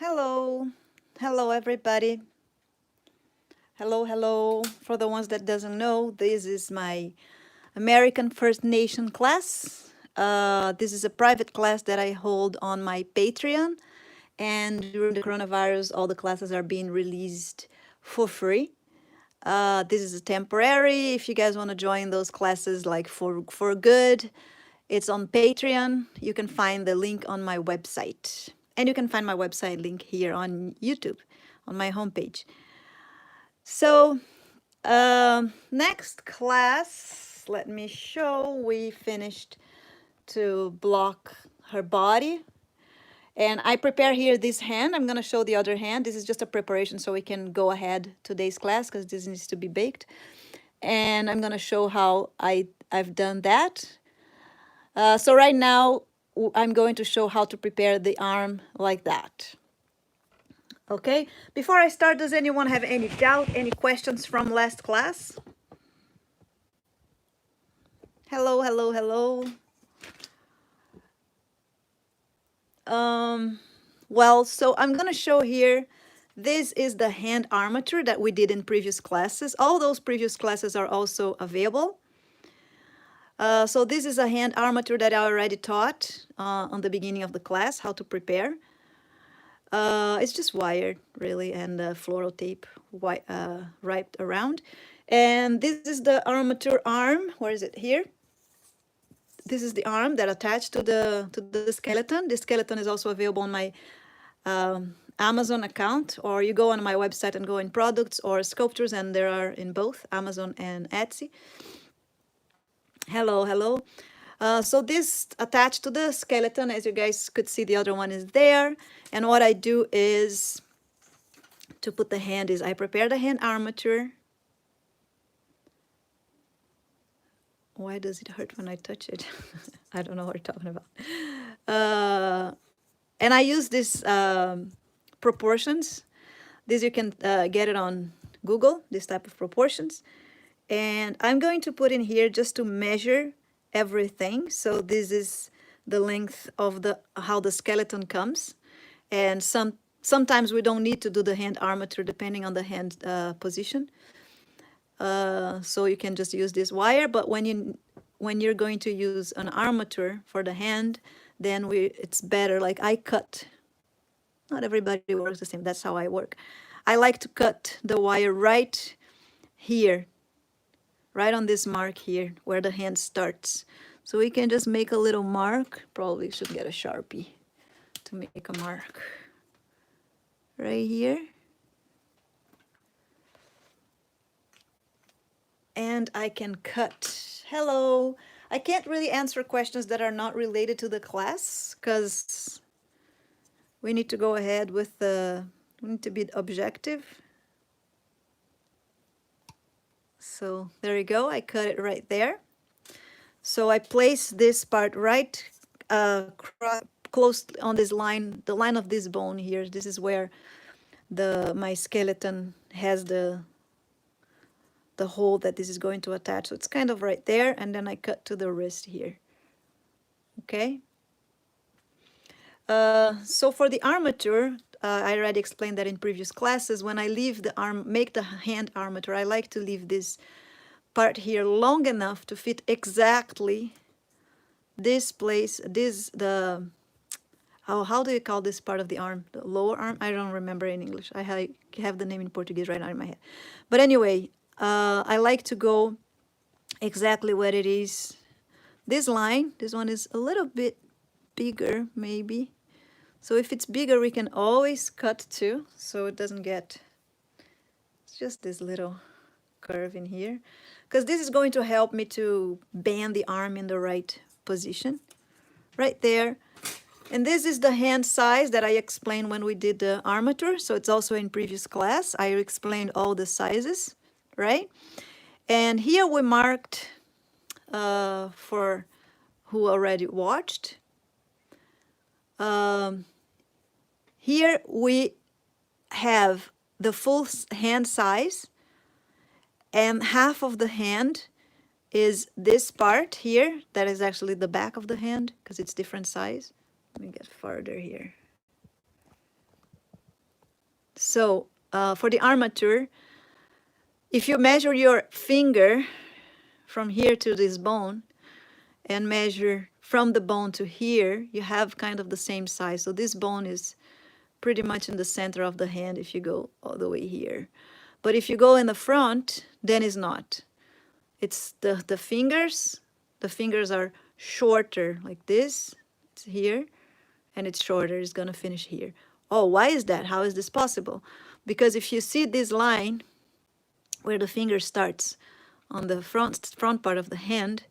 Hello. Hello, everybody. Hello, hello. For the ones that doesn't know, this is my American First Nation class. This is a private class that I hold on my Patreon. And during the coronavirus, all the classes are being released for free. This is a temporary. If you guys want to join those classes like for good, it's on Patreon. You can find the link on my website. And you can find my website link here on YouTube, on my homepage. So, next class, let me show. We finished to block her body. And I prepare here this hand. I'm going to show the other hand. This is just a preparation so we can go ahead today's class because this needs to be baked. And I'm going to show how I've done that. So right now, I'm going to show how to prepare the arm like that. Okay, before I start, does anyone have any doubt, any questions from last class? Hello, hello, hello. Well, so I'm going to show here, this is the hand armature that we did in previous classes. All those previous classes are also available. So this is a hand armature that I already taught on the beginning of the class, how to prepare. It's just wired, really, and floral tape wrapped around. And this is the armature arm. Where is it? Here. This is the arm that attached to the skeleton. The skeleton is also available on my Amazon account, or you go on my website and go in products or sculptures, and there are in both Amazon and Etsy. Hello, hello. So this attached to the skeleton, as you guys could see, the other one is there. And what I do is, to put the hand is, I prepare the hand armature. Why does it hurt when I touch it? I don't know what you're talking about. And I use this proportions. This you can get it on Google, this type of proportions. And I'm going to put in here just to measure everything. So this is the length of how the skeleton comes. And sometimes we don't need to do the hand armature depending on the hand position. So you can just use this wire, but when you're going to use an armature for the hand, then it's better. Like I cut. Not everybody works the same. That's how I work. I like to cut the wire right here, right on this mark here, where the hand starts. So we can just make a little mark. Probably should get a Sharpie to make a mark right here. And I can cut. Hello. I can't really answer questions that are not related to the class because we need to go ahead with we need to be objective. So there you go. I cut it right there. So I place this part right close on this line, the line of this bone here. This is where my skeleton has the hole that this is going to attach. So it's kind of right there, and then I cut to the wrist here. Okay. So for the armature, I already explained that in previous classes. When I leave the arm, make the hand armature, I like to leave this part here long enough to fit exactly this place. How do you call this part of the arm? The lower arm? I don't remember in English. I have the name in Portuguese right now in my head. But anyway, I like to go exactly where it is. This line, this one is a little bit bigger, maybe. So if it's bigger, we can always cut too, so it doesn't get, it's just this little curve in here. Because this is going to help me to bend the arm in the right position. Right there. And this is the hand size that I explained when we did the armature. So it's also in previous class. I explained all the sizes, right? And here we marked, for who already watched. Here we have the full hand size, and half of the hand is this part here. That is actually the back of the hand because it's different size. Let me get farther here. So for the armature, if you measure your finger from here to this bone and measure from the bone to here, you have kind of the same size. So this bone is pretty much in the center of the hand if you go all the way here. But if you go in the front, then it's not. It's the fingers. The fingers are shorter like this. It's here, and it's shorter. It's going to finish here. Oh, why is that? How is this possible? Because if you see this line where the finger starts on the front part of the hand,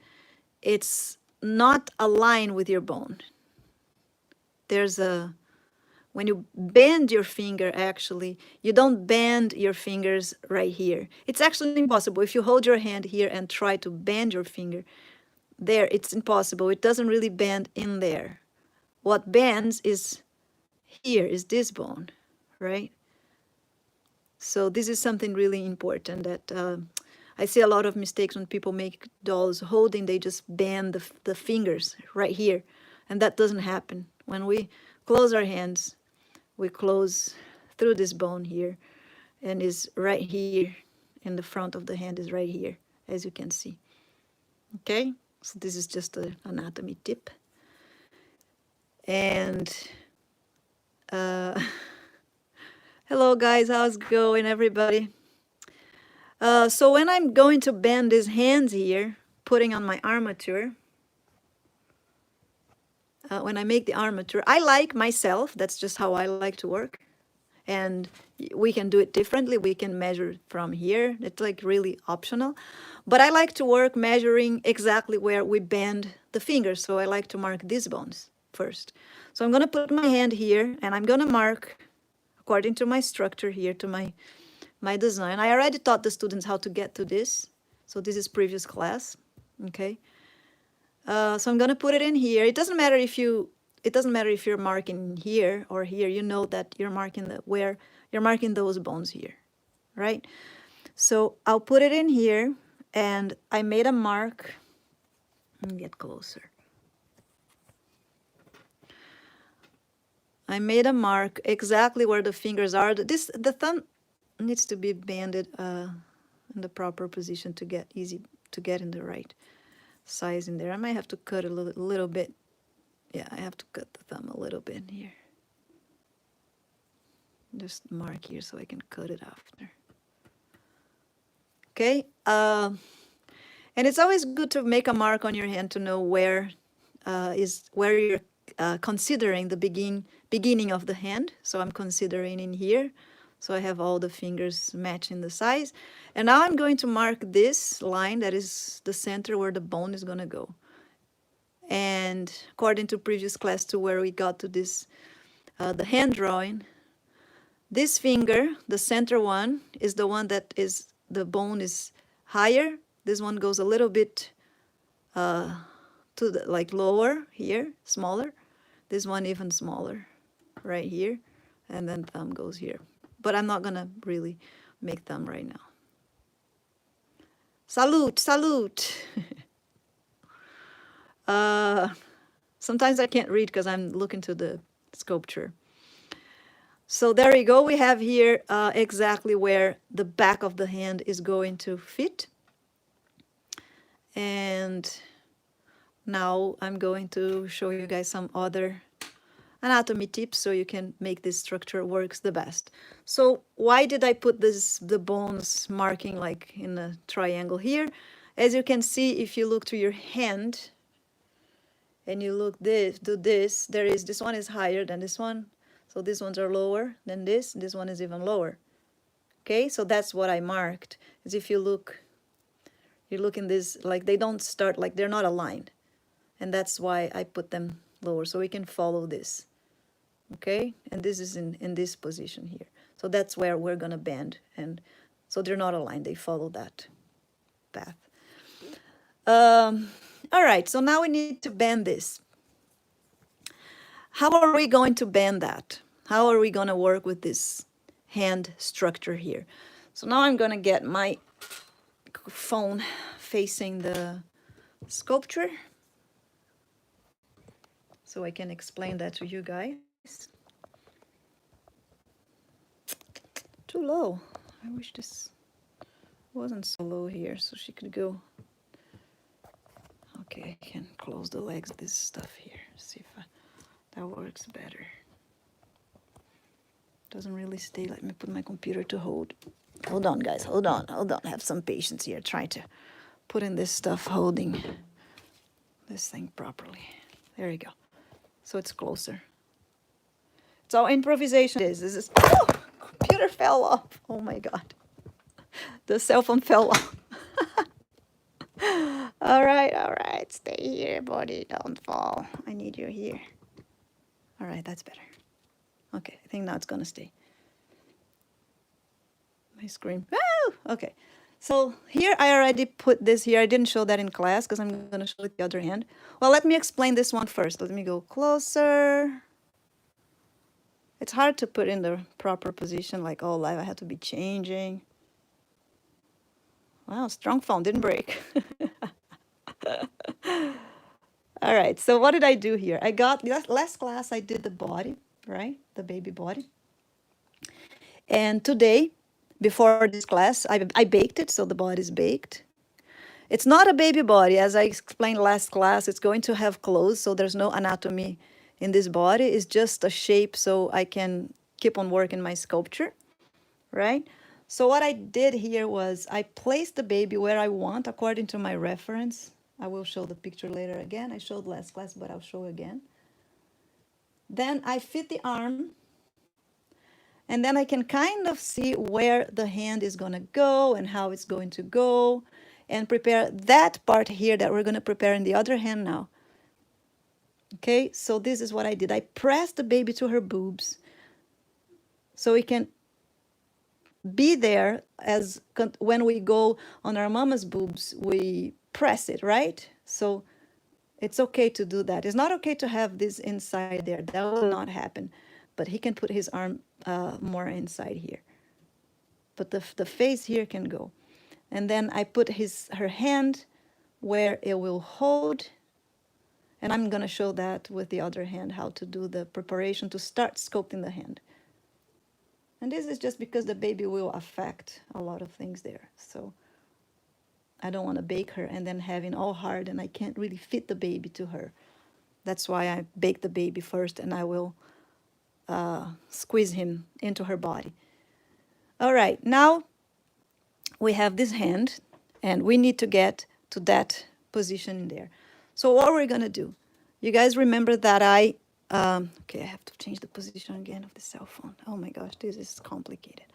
it's not aligned with your bone. There's a, when you bend your finger, actually, you don't bend your fingers right here. It's actually impossible. If you hold your hand here and try to bend your finger there, it's impossible. It doesn't really bend in there. What bends is here, is this bone, right? So this is something really important that I see a lot of mistakes when people make dolls holding, they just bend the fingers right here. And that doesn't happen. When we close our hands, we close through this bone here, and is right here, and the front of the hand is right here, as you can see. Okay, so this is just an anatomy tip. And hello guys, how's it going, everybody? So when I'm going to bend these hands here, putting on my armature, when I make the armature, I like myself, that's just how I like to work. And we can do it differently. We can measure from here. It's like really optional. But I like to work measuring exactly where we bend the fingers. So I like to mark these bones first. So I'm going to put my hand here, and I'm going to mark according to my structure here, to my design. I already taught the students how to get to this. So this is previous class, okay? So I'm gonna put it in here. It doesn't matter if you're marking here or here. You know that you're marking where you're marking those bones here, right? So I'll put it in here, and I made a mark. Let me get closer. I made a mark exactly where the fingers are. The thumb needs to be bended in the proper position to get in the right size in there. I might have to cut a little bit. Yeah, I have to cut the thumb a little bit here. Just mark here so I can cut it after. Okay, and it's always good to make a mark on your hand to know where you're considering the beginning of the hand. So I'm considering in here. So I have all the fingers matching the size. And now I'm going to mark this line that is the center where the bone is going to go. And according to previous class to where we got to this, the hand drawing, this finger, the center one, is the one that is, the bone is higher. This one goes a little bit to the, like lower here, smaller. This one even smaller, right here. And then thumb goes here. But I'm not gonna really make thumb right now. Salute, salute. Sometimes I can't read because I'm looking to the sculpture. So there you go. We have here exactly where the back of the hand is going to fit. And now I'm going to show you guys some other anatomy tips so you can make this structure works the best. So why did I put the bones marking like in a triangle here? As you can see, if you look to your hand and you do this, this one is higher than this one. So these ones are lower than this one is even lower. Okay, so that's what I marked. As if you look in this, like they don't start, like they're not aligned. And that's why I put them lower, so we can follow this. Okay, and this is in this position here. So that's where we're gonna bend, and so they're not aligned, they follow that path. All right, so now we need to bend this. How are we going to bend that? How are we gonna work with this hand structure here? So now I'm gonna get my phone facing the sculpture so I can explain that to you guys. too low. I wish this wasn't so low here so she could go. Okay, I can close the legs of this stuff here. See if that works better. Doesn't really stay. Let me put my computer to hold. Hold on, guys. Hold on. Have some patience here. Try to put in this stuff holding this thing properly. There you go. So it's closer. It's all improvisation. This is oh, computer fell off. Oh my God. The cell phone fell off. All right. Stay here, buddy. Don't fall. I need you here. All right, that's better. Okay, I think now it's gonna stay. My screen. Oh, okay. So here I already put this here. I didn't show that in class because I'm gonna show it the other hand. Well, let me explain this one first. Let me go closer. It's hard to put in the proper position, like all live. I have to be changing. Wow, strong phone, didn't break. All right, so what did I do here? I got, last class I did the body, right? The baby body. And today, before this class, I baked it, so the body is baked. It's not a baby body. As I explained last class, it's going to have clothes, so there's no anatomy in this body. It's just a shape so I can keep on working my sculpture, right? So what I did here was I placed the baby where I want according to my reference. I will show the picture later again. I showed last class, but I'll show again. Then I fit the arm, and then I can kind of see where the hand is going to go and how it's going to go, and prepare that part here that we're going to prepare in the other hand now. Okay, so this is what I did. I pressed the baby to her boobs so it can be there as when we go on our mama's boobs, we press it, right? So it's okay to do that. It's not okay to have this inside there. That will not happen. But he can put his arm more inside here. But the face here can go. And then I put her hand where it will hold. And I'm going to show that with the other hand, how to do the preparation to start sculpting the hand. And this is just because the baby will affect a lot of things there. So I don't want to bake her and then having all hard and I can't really fit the baby to her. That's why I bake the baby first and I will squeeze him into her body. All right, now we have this hand and we need to get to that position in there. So what we're going to do, you guys remember that okay, I have to change the position again of the cell phone. Oh my gosh, this is complicated.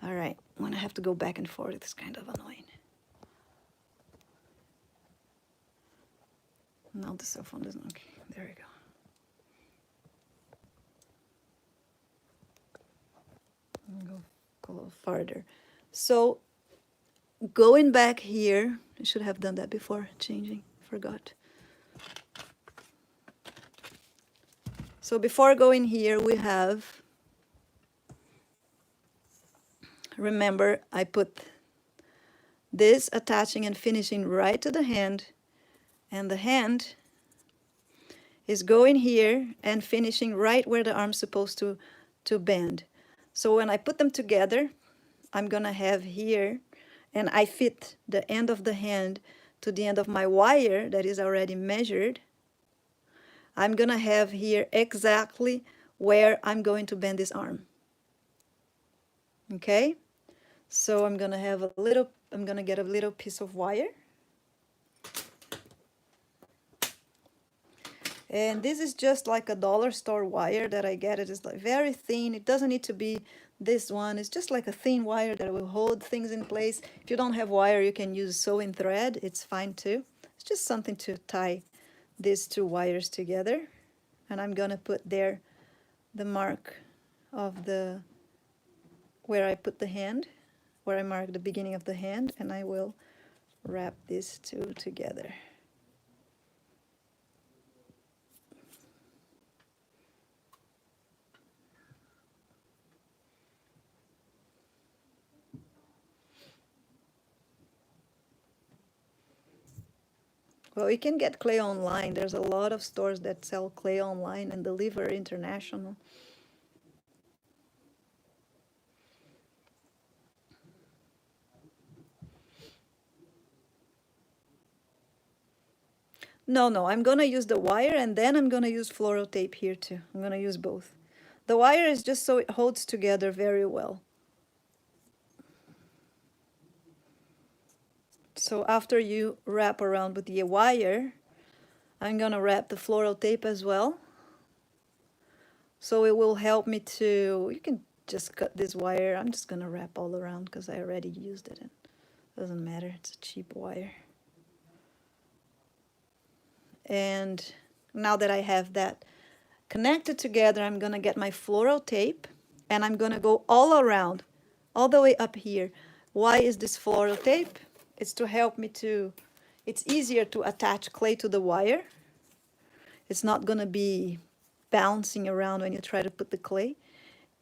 All right, when I have to go back and forth, it's kind of annoying. Now the cell phone doesn't, okay, there we go. Go a little farther. So going back here, I should have done that before changing, forgot. So before going here, we have, remember, I put this attaching and finishing right to the hand, and the hand is going here and finishing right where the arm's supposed to bend. So when I put them together, I'm gonna have here, and I fit the end of the hand to the end of my wire that is already measured. I'm gonna have here exactly where I'm going to bend this arm. Okay, so I'm gonna get a little piece of wire. And this is just like a dollar store wire that I get. It is like very thin. It doesn't need to be this one. It's just like a thin wire that will hold things in place. If you don't have wire, you can use sewing thread. It's fine too. It's just something to tie these two wires together. And I'm gonna put there the mark of where I put the hand, where I mark the beginning of the hand, and I will wrap these two together. Well, you can get clay online. There's a lot of stores that sell clay online and deliver international. No, I'm gonna use the wire and then I'm gonna use floral tape here too. I'm gonna use both. The wire is just so it holds together very well. So after you wrap around with the wire, I'm gonna wrap the floral tape as well. So it will help me to, you can just cut this wire. I'm just gonna wrap all around because I already used it. And doesn't matter, it's a cheap wire. And now that I have that connected together, I'm gonna get my floral tape and I'm gonna go all around, all the way up here. Why is this floral tape? It's to help me to, it's easier to attach clay to the wire. It's not gonna be bouncing around when you try to put the clay.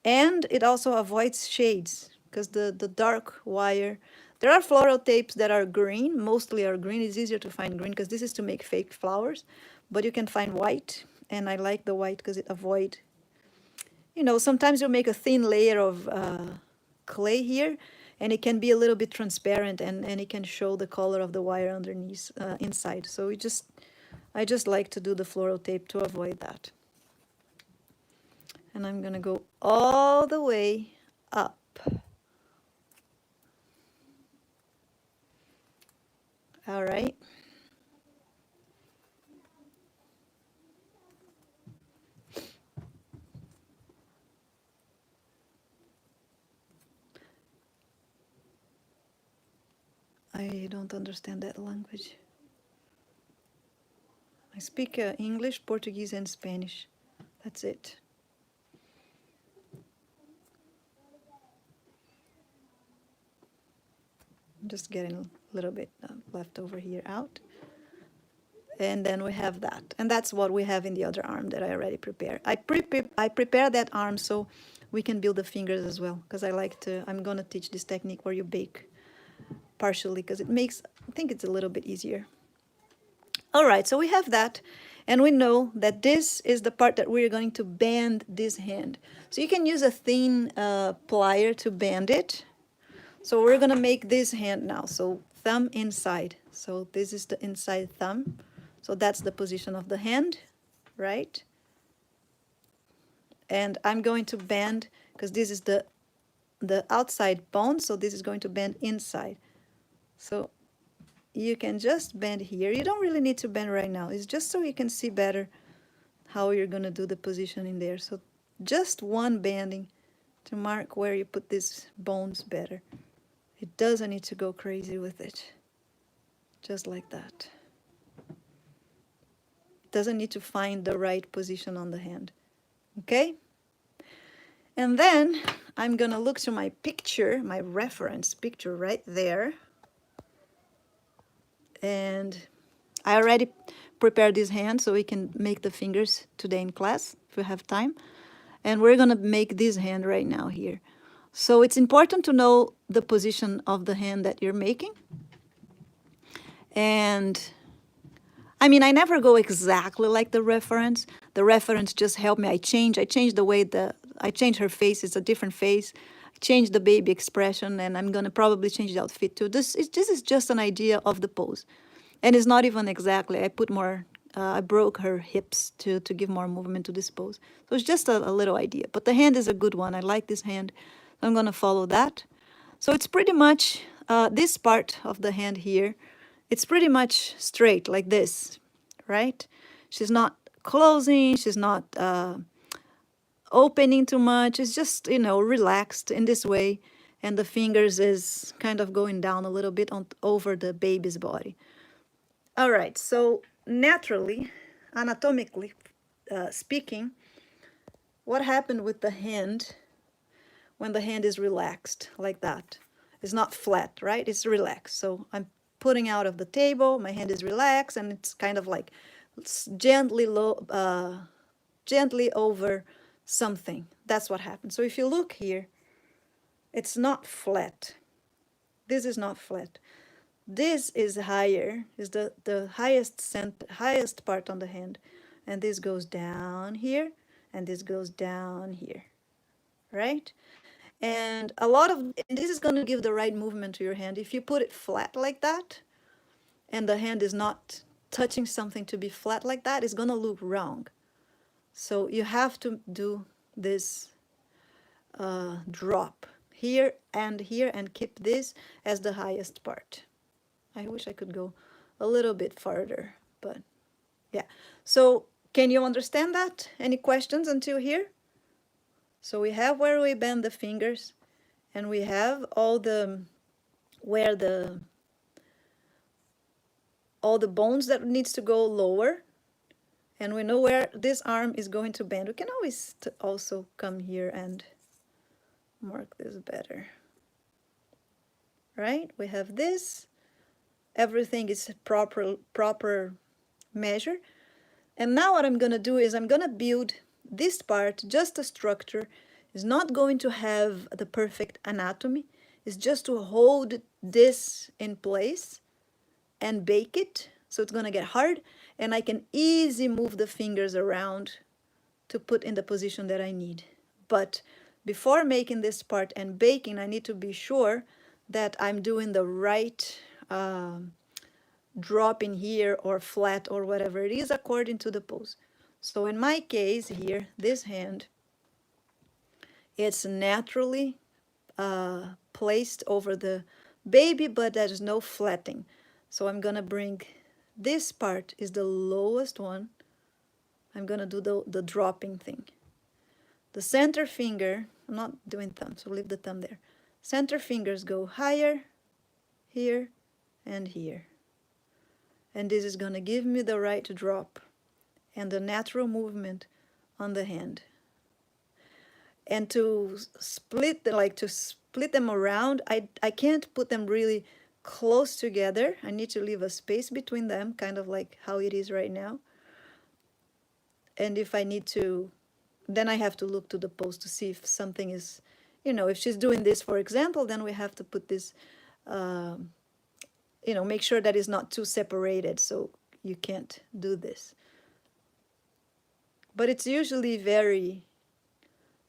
And it also avoids shades because the dark wire, there are floral tapes that are green, mostly are green. It's easier to find green because this is to make fake flowers, but you can find white. And I like the white because it avoids, you know, sometimes you make a thin layer of clay here and it can be a little bit transparent and it can show the color of the wire underneath, inside. So I just like to do the floral tape to avoid that. And I'm gonna go all the way up. All right. I don't understand that language. I speak English, Portuguese, and Spanish. That's it. I'm just getting a little bit left over here out. And then we have that. And that's what we have in the other arm that I already prepared. I prepare that arm so we can build the fingers as well. Because I like to, I'm going to teach this technique where you bake partially because it makes, I think it's a little bit easier. All right, so we have that. And we know that this is the part that we're going to bend this hand. So you can use a thin plier to bend it. So we're gonna make this hand now. So thumb inside. So this is the inside thumb. So that's the position of the hand, right? And I'm going to bend, because this is the outside bone, so this is going to bend inside. So you can just bend here. You don't really need to bend right now. It's just so you can see better how you're gonna do the position in there. So just one bending to mark where you put these bones better. It doesn't need to go crazy with it. Just like that. Doesn't need to find the right position on the hand. Okay? And then I'm gonna look to my picture, my reference picture right there. And I already prepared this hand so we can make the fingers today in class if we have time. And we're gonna make this hand right now here. So it's important to know the position of the hand that you're making. And I mean, I never go exactly like the reference. The reference just helped me. I change the way I change her face. It's a different face. I change the baby expression, and I'm gonna probably change the outfit too. This is just an idea of the pose, and it's not even exactly. I put more. I broke her hips to give more movement to this pose. So it's just a little idea. But the hand is a good one. I like this hand. So I'm gonna follow that. So it's pretty much this part of the hand here. It's pretty much straight like this, right? She's not closing, she's not opening too much. It's just, you know, relaxed in this way. And the fingers is kind of going down a little bit over the baby's body. All right, so naturally, anatomically speaking, what happened with the hand when the hand is relaxed like that? It's not flat, right? It's relaxed. So I'm putting out of the table, my hand is relaxed, and it's kind of like gently gently over something. That's what happens. So if you look here, it's not flat. This is not flat. This is higher, is the highest part on the hand, and this goes down here, and this goes down here, right? And this is going to give the right movement to your hand. If you put it flat like that, and the hand is not touching something to be flat like that, it's gonna look wrong. So you have to do this drop here and keep this as the highest part. I wish I could go a little bit farther, but yeah. So can you understand that? Any questions until here? So we have where we bend the fingers, and we have all the bones that needs to go lower, and we know where this arm is going to bend. We can always also come here and mark this better. Right? We have this. Everything is proper measure. And now what I'm going to do is I'm going to build this part, just a structure. It's not going to have the perfect anatomy. It's just to hold this in place and bake it. So it's going to get hard, and I can easily move the fingers around to put in the position that I need. But before making this part and baking, I need to be sure that I'm doing the right drop in here or flat or whatever it is according to the pose. So in my case here, this hand, it's naturally placed over the baby, but there's no flatting. So I'm gonna bring this part is the lowest one. I'm gonna do the dropping thing. The center finger, I'm not doing thumb, so leave the thumb there. Center fingers go higher, here, and here. And this is going to give me the right drop and the natural movement on the hand. And to split them around, I can't put them really close together. I need to leave a space between them, kind of like how it is right now. And if I need to, then I have to look to the pose to see if something is, if she's doing this, for example, then we have to put this, make sure that it's not too separated, so you can't do this. But it's usually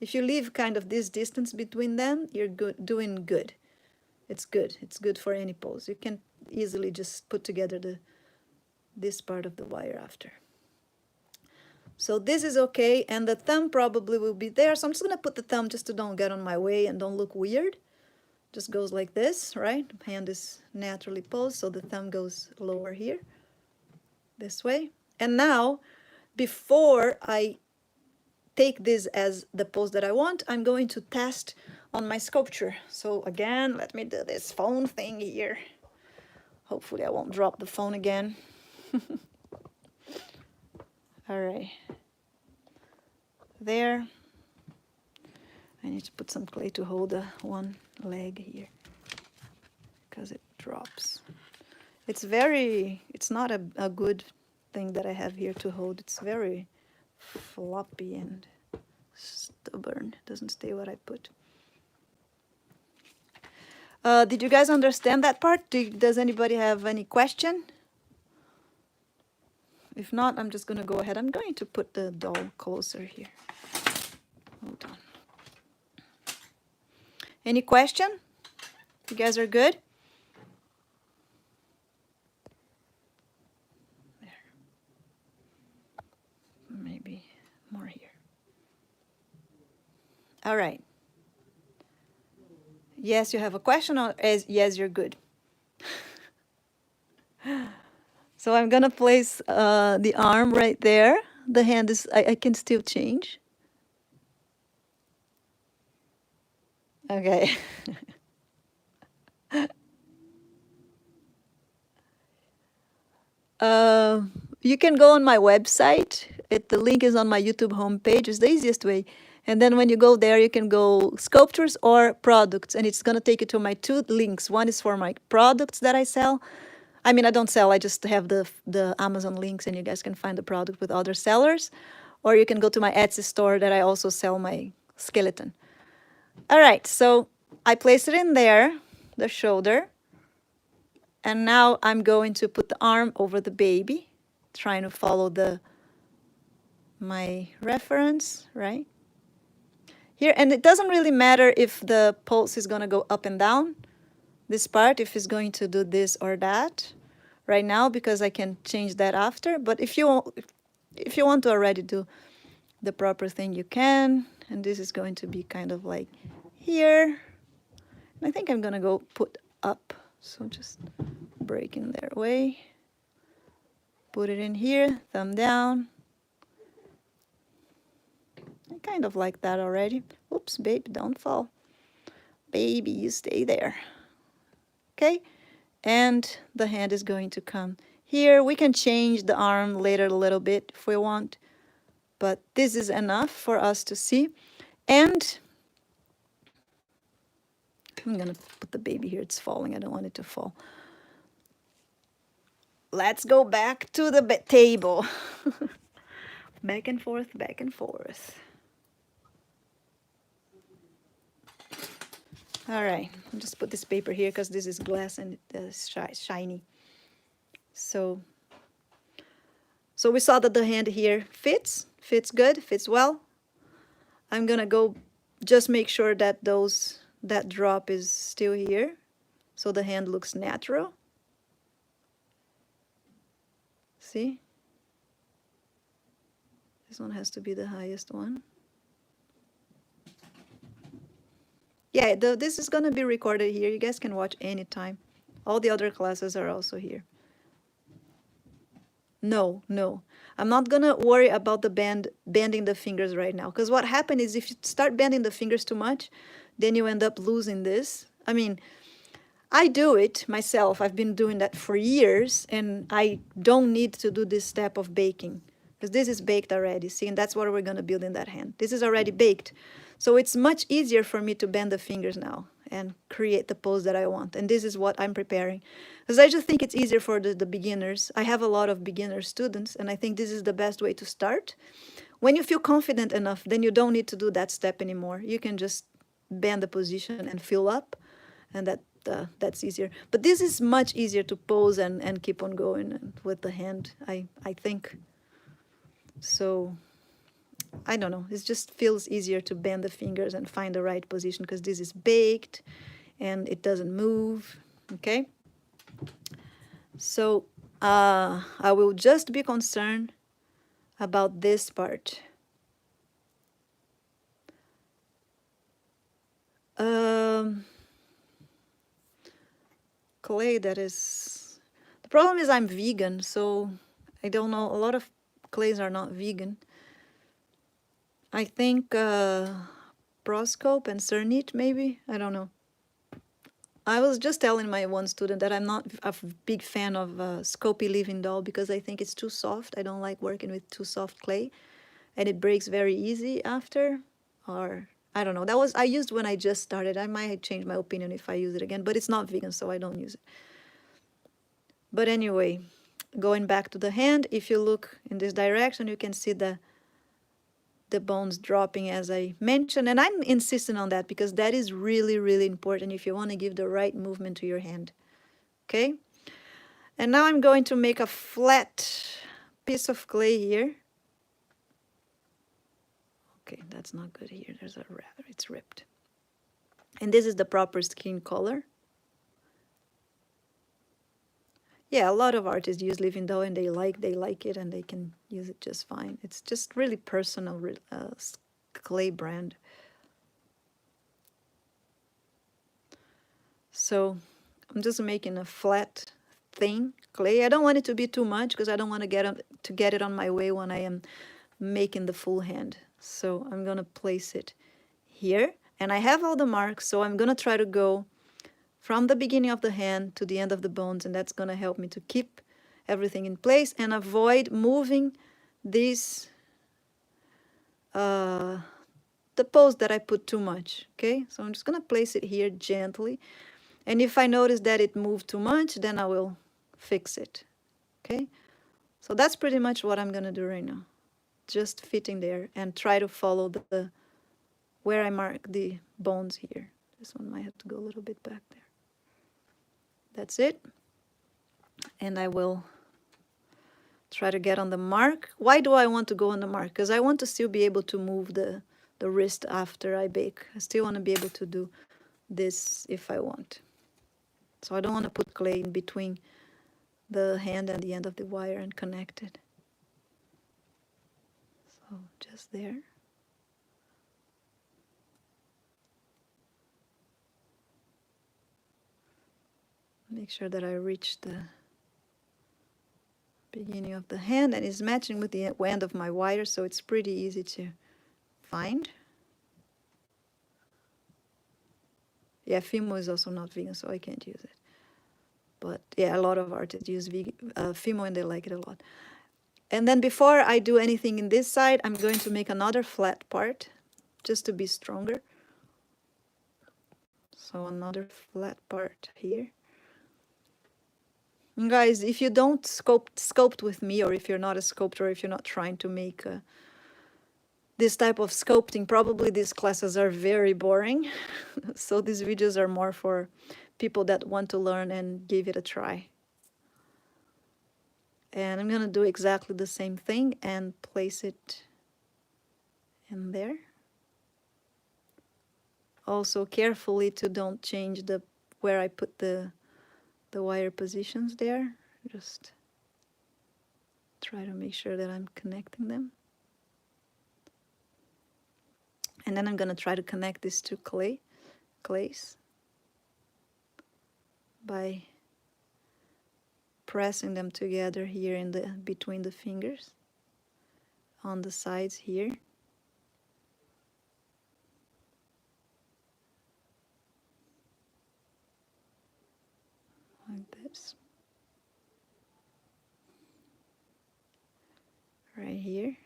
if you leave kind of this distance between them, you're doing good. It's good. It's good for any pose. You can easily just put together this part of the wire after. So this is okay, and the thumb probably will be there. So I'm just going to put the thumb just to don't get on my way and don't look weird. Just goes like this, right? Hand is naturally posed, so the thumb goes lower here, this way. And now, before I take this as the pose that I want, I'm going to test on my sculpture. So again, let me do this phone thing here. Hopefully I won't drop the phone again. All right. There. I need to put some clay to hold one leg here because it drops. It's not a good thing that I have here to hold. It's very floppy and stubborn. It doesn't stay what I put. Did you guys understand that part? Does anybody have any question? If not, I'm just going to go ahead. I'm going to put the doll closer here. Hold on. Any question? You guys are good? There. Maybe more here. All right. Yes, you have a question, or yes, you're good. So I'm going to place the arm right there. The hand is, I can still change. Okay. You can go on my website. The link is on my YouTube homepage. It's the easiest way. And then when you go there, you can go sculptures or products, and it's going to take you to my two links. One is for my products that I sell. I mean, I don't sell. I just have the Amazon links, and you guys can find the product with other sellers. Or you can go to my Etsy store that I also sell my skeleton. All right, so I place it in there, the shoulder. And now I'm going to put the arm over the baby, trying to follow my reference, right? Here, and it doesn't really matter if the pulse is going to go up and down, this part, if it's going to do this or that, right now because I can change that after. But if you want to already do the proper thing, you can. And this is going to be kind of like here. And I think I'm gonna go put up. So just break in their way. Put it in here, thumb down. I kind of like that already. Oops, babe, don't fall. Baby, you stay there. Okay, and the hand is going to come here. We can change the arm later a little bit if we want, but this is enough for us to see. And I'm gonna put the baby here. It's falling. I don't want it to fall. Let's go back to the table. Back and forth, back and forth. All right, I'll just put this paper here because this is glass and it's shiny. So we saw that the hand here fits good, fits well. I'm gonna go just make sure that that drop is still here, so the hand looks natural. See? This one has to be the highest one. Yeah, this is gonna be recorded here. You guys can watch anytime. All the other classes are also here. No, I'm not gonna worry about the bending the fingers right now, because what happens is if you start bending the fingers too much, then you end up losing this. I mean, I do it myself. I've been doing that for years, and I don't need to do this step of baking, because this is baked already. See, and that's what we're gonna build in that hand. This is already baked. So it's much easier for me to bend the fingers now and create the pose that I want. And this is what I'm preparing. Because I just think it's easier for the beginners. I have a lot of beginner students, and I think this is the best way to start. When you feel confident enough, then you don't need to do that step anymore. You can just bend the position and fill up, and that's easier. But this is much easier to pose and keep on going with the hand, I think. So I don't know, it just feels easier to bend the fingers and find the right position because this is baked and it doesn't move, okay? So I will just be concerned about this part. Clay that is... The problem is I'm vegan, so I don't know, a lot of clays are not vegan. I think Proscope and Cernit, maybe? I don't know. I was just telling my one student that I'm not a big fan of Sculpey Living Doll because I think it's too soft. I don't like working with too soft clay, and it breaks very easy after. Or I don't know. That was I used when I just started. I might change my opinion if I use it again, but it's not vegan, so I don't use it. But anyway, going back to the hand, if you look in this direction, you can see the bones dropping as I mentioned, and I'm insisting on that because that is really, really important if you want to give the right movement to your hand, okay? And now I'm going to make a flat piece of clay here. Okay, that's not good here, there's a rather, it's ripped. And this is the proper skin color. Yeah, a lot of artists use Living Doll and they like it and they can use it just fine. It's just really personal clay brand. So I'm just making a flat thin clay. I don't want it to be too much because I don't want to get it on my way when I am making the full hand. So I'm gonna place it here, and I have all the marks, so I'm gonna try to go from the beginning of the hand to the end of the bones, and that's gonna help me to keep everything in place and avoid moving this the pose that I put too much. Okay, so I'm just gonna place it here gently, and if I notice that it moved too much, then I will fix it. Okay, so that's pretty much what I'm gonna do right now, just fitting there and try to follow the where I mark the bones here. This one might have to go a little bit back there. That's it. And I will try to get on the mark. Why do I want to go on the mark? Because I want to still be able to move the wrist after I bake. I still want to be able to do this if I want. So I don't want to put clay in between the hand and the end of the wire and connect it. So just there. Make sure that I reach the beginning of the hand and it's matching with the end of my wire, so it's pretty easy to find. Yeah, Fimo is also not vegan, so I can't use it. But yeah, a lot of artists use Fimo and they like it a lot. And then before I do anything in this side, I'm going to make another flat part just to be stronger. So another flat part here. And guys, if you don't sculpt with me, or if you're not a sculptor, if you're not trying to make this type of sculpting, probably these classes are very boring. So these videos are more for people that want to learn and give it a try. And I'm going to do exactly the same thing and place it in there. Also carefully to don't change the where I put the wire positions there. Just try to make sure that I'm connecting them. And then I'm going to try to connect these two clays by pressing them together here in the between the fingers on the sides here. Like this. Right here.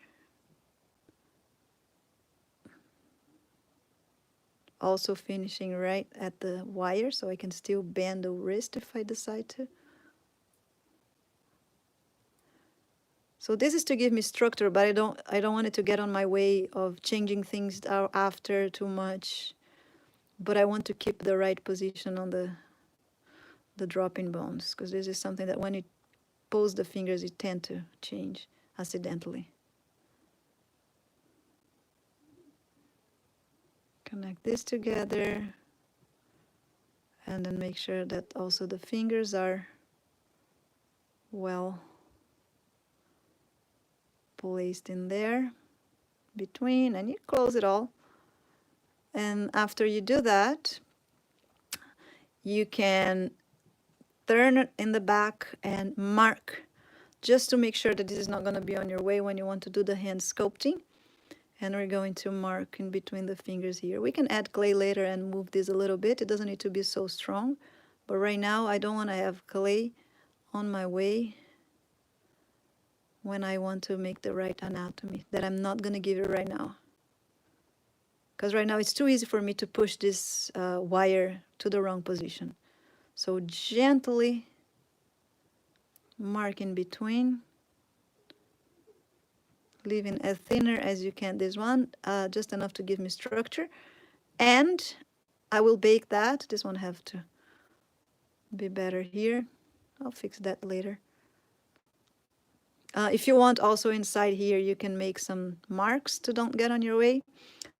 Also finishing right at the wire, so I can still bend the wrist if I decide to. So this is to give me structure, but I don't want it to get on my way of changing things after too much. But I want to keep the right position on the dropping bones, because this is something that when you pose the fingers, you tend to change accidentally. Connect this together, and then make sure that also the fingers are well placed in there between, and you close it all. And after you do that, you can turn it in the back and mark, just to make sure that this is not going to be on your way when you want to do the hand sculpting. And we're going to mark in between the fingers here. We can add clay later and move this a little bit. It doesn't need to be so strong, but right now I don't want to have clay on my way when I want to make the right anatomy, that I'm not going to give it right now. Because right now it's too easy for me to push this wire to the wrong position. So gently mark in between, leaving as thinner as you can this one, just enough to give me structure. And I will bake that. This one have to be better here. I'll fix that later. If you want, also inside here, you can make some marks to don't get on your way.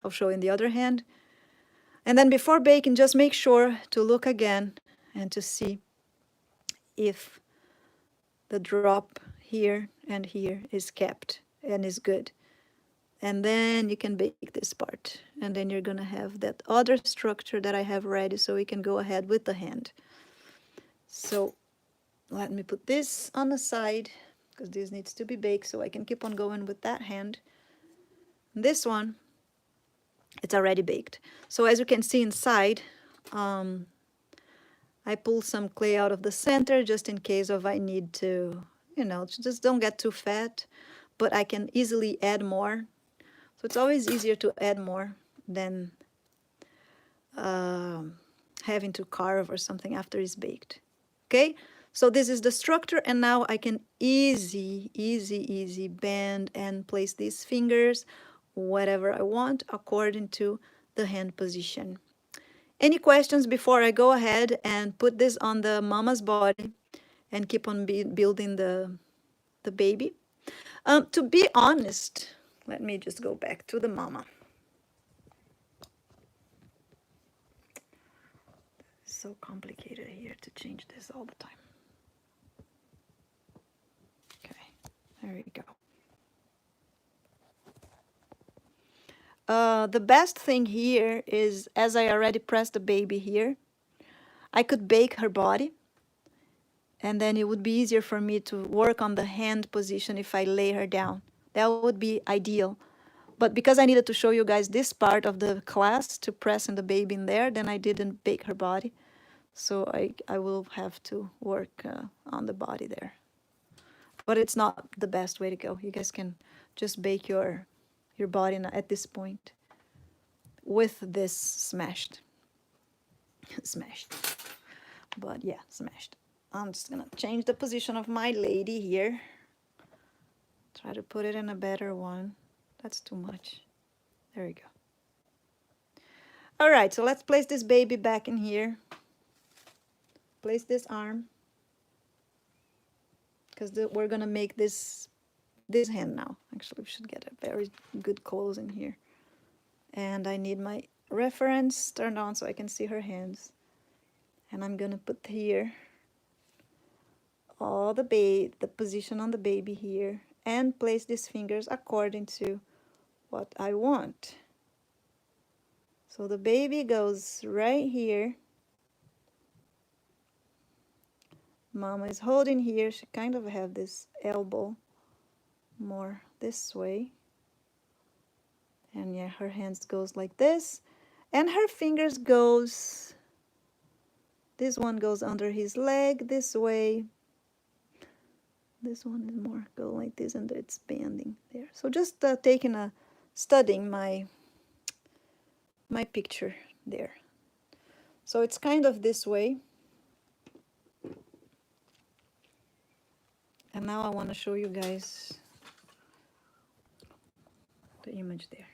I'll show in the other hand. And then before baking, just make sure to look again and to see if the drop here and here is kept and is good. And then you can bake this part. And then you're going to have that other structure that I have ready, so we can go ahead with the hand. So let me put this on the side, because this needs to be baked, so I can keep on going with that hand. This one, it's already baked. So as you can see inside, I pull some clay out of the center just in case of I need to, you know, just don't get too fat, but I can easily add more. So it's always easier to add more than having to carve or something after it's baked. Okay, so this is the structure, and now I can easy bend and place these fingers whatever I want according to the hand position. Any questions before I go ahead and put this on the mama's body and keep on building the baby? To be honest, let me just go back to the mama. It's so complicated here to change this all the time. There we go. The best thing here is, as I already pressed the baby here, I could bake her body, and then it would be easier for me to work on the hand position if I lay her down. That would be ideal. But because I needed to show you guys this part of the class to press in the baby in there, then I didn't bake her body. So I will have to work on the body there. But it's not the best way to go. You guys can just bake your body at this point with this smashed. Smashed. But yeah, smashed. I'm just gonna change the position of my lady here. Try to put it in a better one. That's too much. There you go. All right, so let's place this baby back in here. Place this arm, because we're gonna make this hand now. Actually, we should get a very good close in here. And I need my reference turned on so I can see her hands. And I'm gonna put here all the position on the baby here, and place these fingers according to what I want. So the baby goes right here. Mama is holding here. She kind of have this elbow more this way. And yeah, her hands goes like this. And her fingers goes, this one goes under his leg this way. This one is more go like this, and it's bending there. So just studying my picture there. So it's kind of this way. And now I want to show you guys the image there.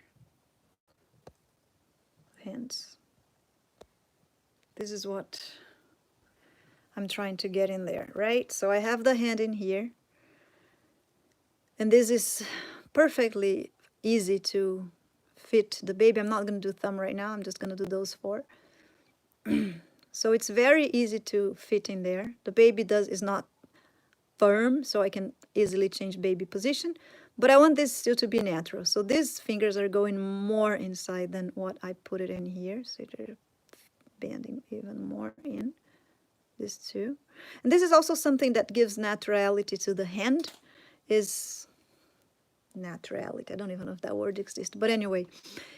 Hands. This is what I'm trying to get in there, right? So I have the hand in here. And this is perfectly easy to fit the baby. I'm not going to do thumb right now. I'm just going to do those four. So it's very easy to fit in there. The baby is not firm, so I can easily change baby position. But I want this still to be natural. So these fingers are going more inside than what I put it in here. So they're bending even more in. This too. And this is also something that gives naturality to the hand, is naturality. I don't even know if that word exists. But anyway,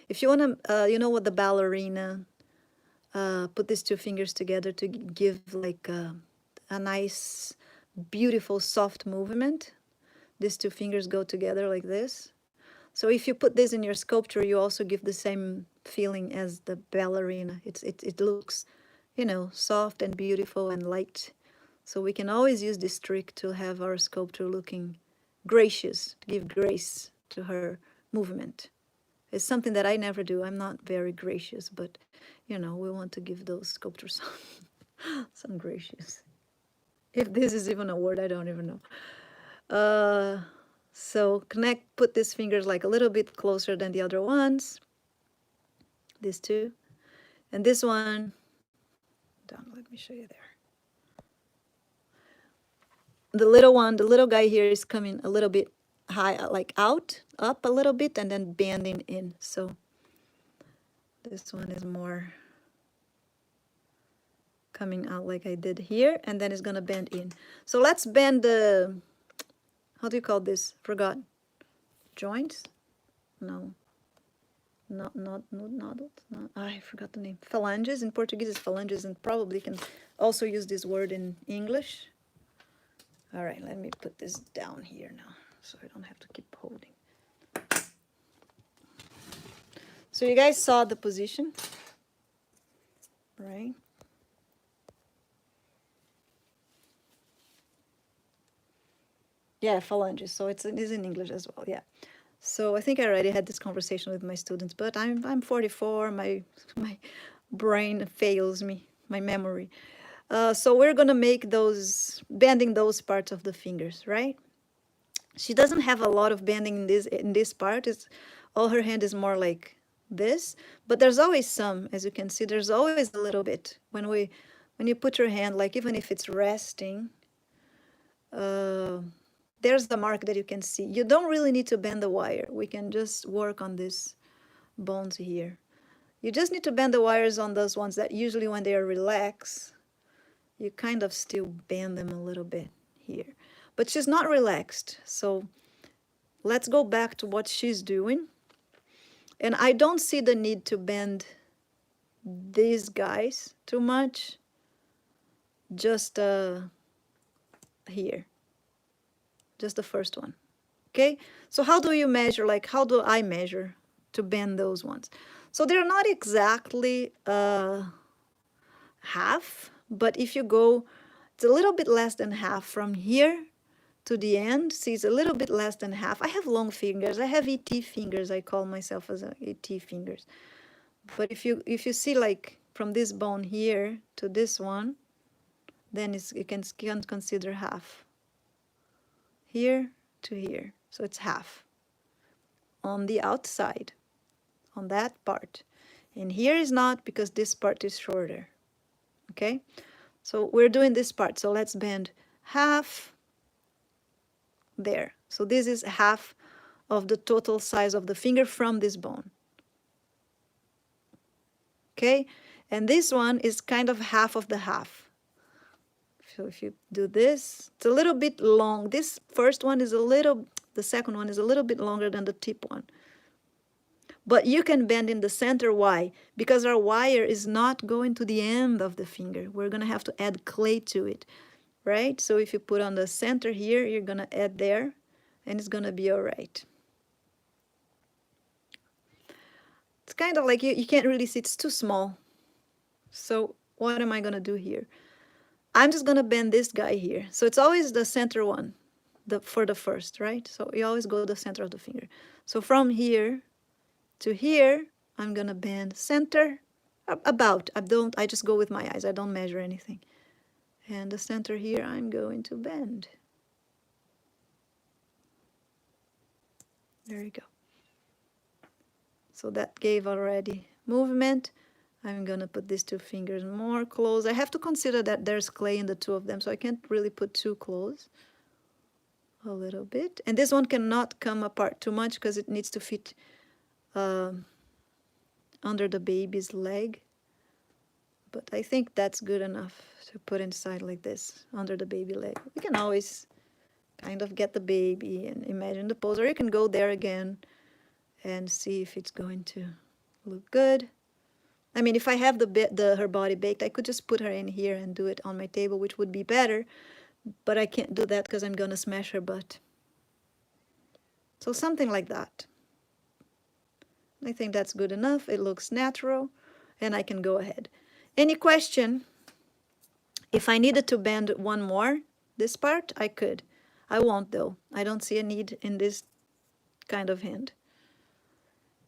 if you want to, you know what the ballerina put these two fingers together to give like a nice, beautiful, soft movement. These two fingers go together like this. So if you put this in your sculpture, you also give the same feeling as the ballerina. It looks, you know, soft and beautiful and light. So we can always use this trick to have our sculpture looking gracious, to give grace to her movement. It's something that I never do. I'm not very gracious, but, you know, we want to give those sculptures some gracious. If this is even a word, I don't even know. So put these fingers like a little bit closer than the other ones. These two. And this one, let me show you there. The little one, the little guy here is coming a little bit high, like up a little bit, and then bending in. So this one is more coming out like I did here, and then it's gonna bend in. So let's bend the, how do you call this? Forgot. Joints? No. Not noddles. No, I forgot the name. Phalanges. In Portuguese is phalanges, and probably can also use this word in English. All right, let me put this down here now, so I don't have to keep holding. So you guys saw the position, right? Yeah, phalanges. So it is in English as well. Yeah. So I think I already had this conversation with my students, but I'm 44. My brain fails me, my memory. So we're gonna make bending those parts of the fingers, right? She doesn't have a lot of bending in this part. All her hand is more like this, but there's always some, as you can see, there's always a little bit when you put your hand, like even if it's resting, there's the mark that you can see. You don't really need to bend the wire. We can just work on these bones here. You just need to bend the wires on those ones that usually when they are relaxed, you kind of still bend them a little bit here. But she's not relaxed, so let's go back to what she's doing. And I don't see the need to bend these guys too much, just here, just the first one. Okay, so how do you measure, like how do I measure to bend those ones? So they're not exactly half, but if you go, it's a little bit less than half from here to the end. See, it's a little bit less than half. I have long fingers. I have ET fingers. I call myself as ET fingers. But if you see, like from this bone here to this one, then you can consider half. Here to here, so it's half on the outside, on that part. And here is not, because this part is shorter. Okay, so we're doing this part, so let's bend half there. So this is half of the total size of the finger from this bone. Okay, and this one is kind of half of the half. So if you do this, it's a little bit long. This first one is a little, the second one is a little bit longer than the tip one. But you can bend in the center. Why? Because our wire is not going to the end of the finger. We're going to have to add clay to it, right? So if you put on the center here, you're going to add there, and it's going to be all right. It's kind of like you can't really see, it's too small. So what am I going to do here? I'm just going to bend this guy here. So it's always the center one for the first, right? So you always go to the center of the finger. So from here to here, I'm going to bend center, about. I just go with my eyes. I don't measure anything. And the center here, I'm going to bend. There you go. So that gave already movement. I'm going to put these two fingers more close. I have to consider that there's clay in the two of them, so I can't really put too close. A little bit. And this one cannot come apart too much because it needs to fit under the baby's leg. But I think that's good enough to put inside like this, under the baby leg. You can always kind of get the baby and imagine the pose, or you can go there again and see if it's going to look good. I mean, if I have her body baked, I could just put her in here and do it on my table, which would be better, but I can't do that because I'm going to smash her butt. So something like that. I think that's good enough. It looks natural, and I can go ahead. Any question? If I needed to bend one more, this part, I could. I won't, though. I don't see a need in this kind of hand.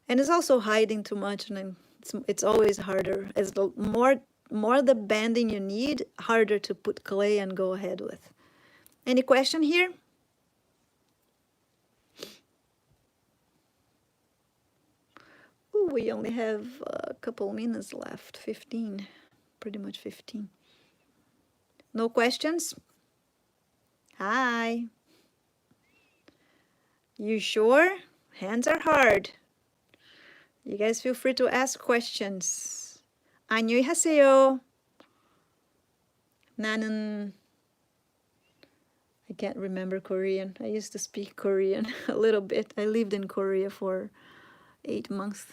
And it's also hiding too much, and it's always harder. As the more the bending you need, harder to put clay and go ahead with. Any question here? Ooh, we only have a couple minutes left, 15, pretty much 15. No questions? Hi. You sure? Hands are hard. You guys feel free to ask questions. 안녕히하세요. 나는, I can't remember Korean. I used to speak Korean a little bit. I lived in Korea for 8 months.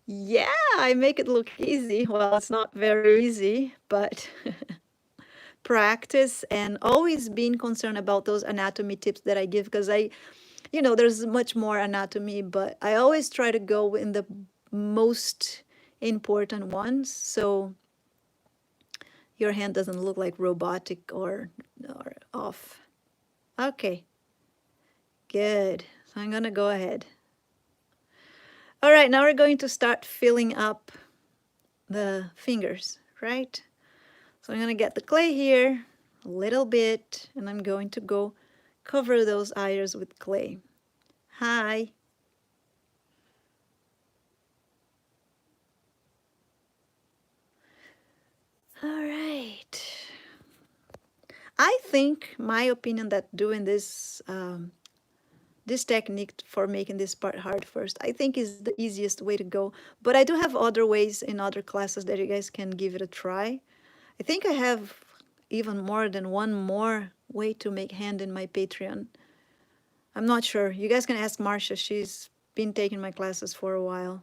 Yeah, I make it look easy. Well, it's not very easy, but practice and always being concerned about those anatomy tips that I give, because there's much more anatomy, but I always try to go in the most important ones, so your hand doesn't look like robotic or off. Okay, good. So I'm gonna go ahead. All right, now we're going to start filling up the fingers, right? So I'm gonna get the clay here a little bit, and I'm going to go cover those ears with clay. Hi. All right. I think, my opinion, that doing this technique for making this part hard first, I think is the easiest way to go. But I do have other ways in other classes that you guys can give it a try. I think I have even more than one more way to make hand in my Patreon. I'm not sure. You guys can ask Marcia. She's been taking my classes for a while,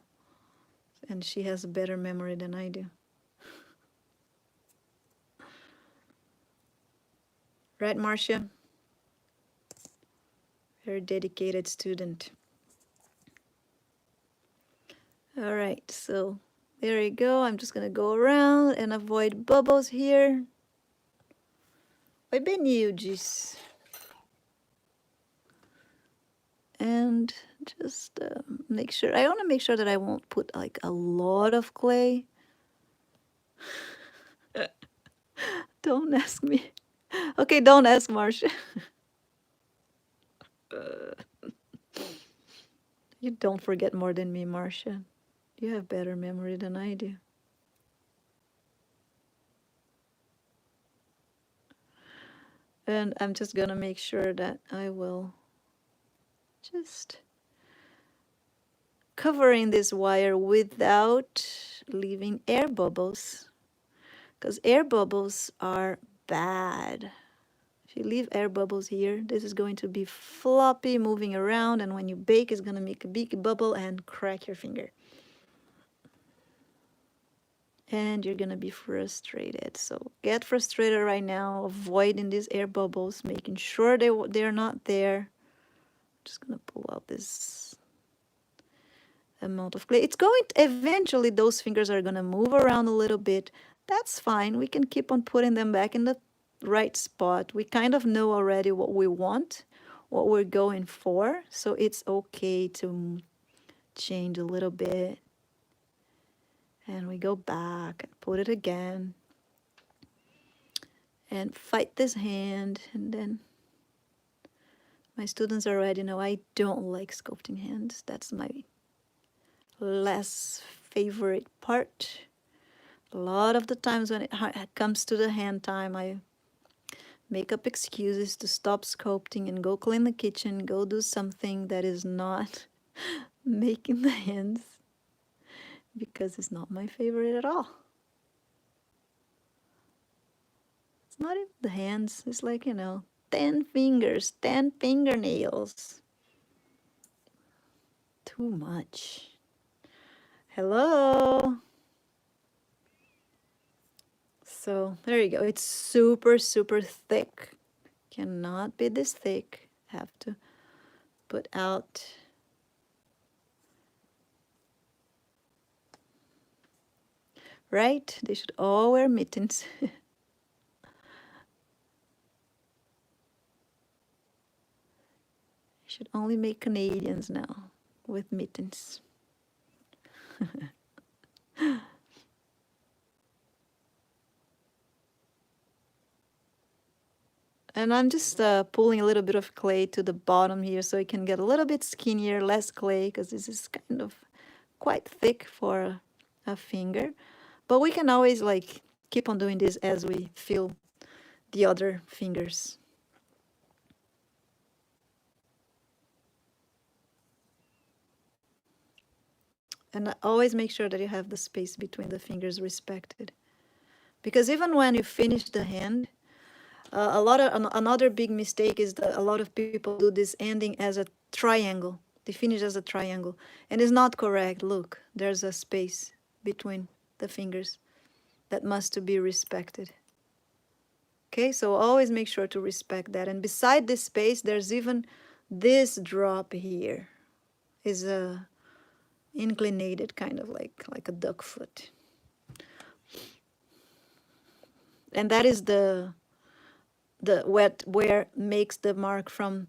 and she has a better memory than I do. Right, Marcia? Very dedicated student. All right, so there you go. I'm just gonna go around and avoid bubbles here. Oi, Benildes. And just make sure, I want to make sure that I won't put like a lot of clay. Don't ask me. Okay, don't ask Marcia. You don't forget more than me, Marcia. You have better memory than I do. And I'm just gonna make sure that I will just covering this wire without leaving air bubbles, because air bubbles are bad. If you leave air bubbles here, this is going to be floppy, moving around, and when you bake, it's going to make a big bubble and crack your finger. And you're going to be frustrated. So get frustrated right now, avoiding these air bubbles, making sure they're not there. Just going to pull out this amount of clay. It's going to, eventually those fingers are going to move around a little bit. That's fine. We can keep on putting them back in the right spot. We kind of know already what we want, what we're going for, so it's okay to change a little bit. And we go back and put it again and fight this hand. And then my students already know I don't like sculpting hands. That's my less favorite part. A lot of the times when it comes to the hand time, I make up excuses to stop sculpting and go clean the kitchen, go do something that is not making the hands, because it's not my favorite at all. It's not even the hands, it's like, 10 fingers, 10 fingernails. Too much. Hello. So there you go. It's super, super thick. Cannot be this thick. Have to put out. Right? They should all wear mittens. Should only make Canadians now with mittens. And I'm just pulling a little bit of clay to the bottom here so it can get a little bit skinnier, less clay, because this is kind of quite thick for a finger. But we can always like keep on doing this as we fill the other fingers. And always make sure that you have the space between the fingers respected. Because even when you finish the hand, another big mistake is that a lot of people do this ending as a triangle. They finish as a triangle, and it's not correct. Look, there's a space between the fingers that must be respected. Okay, so always make sure to respect that. And beside this space, there's even this drop here. Is a inclinated, kind of like a duck foot. And that is the wet where makes the mark from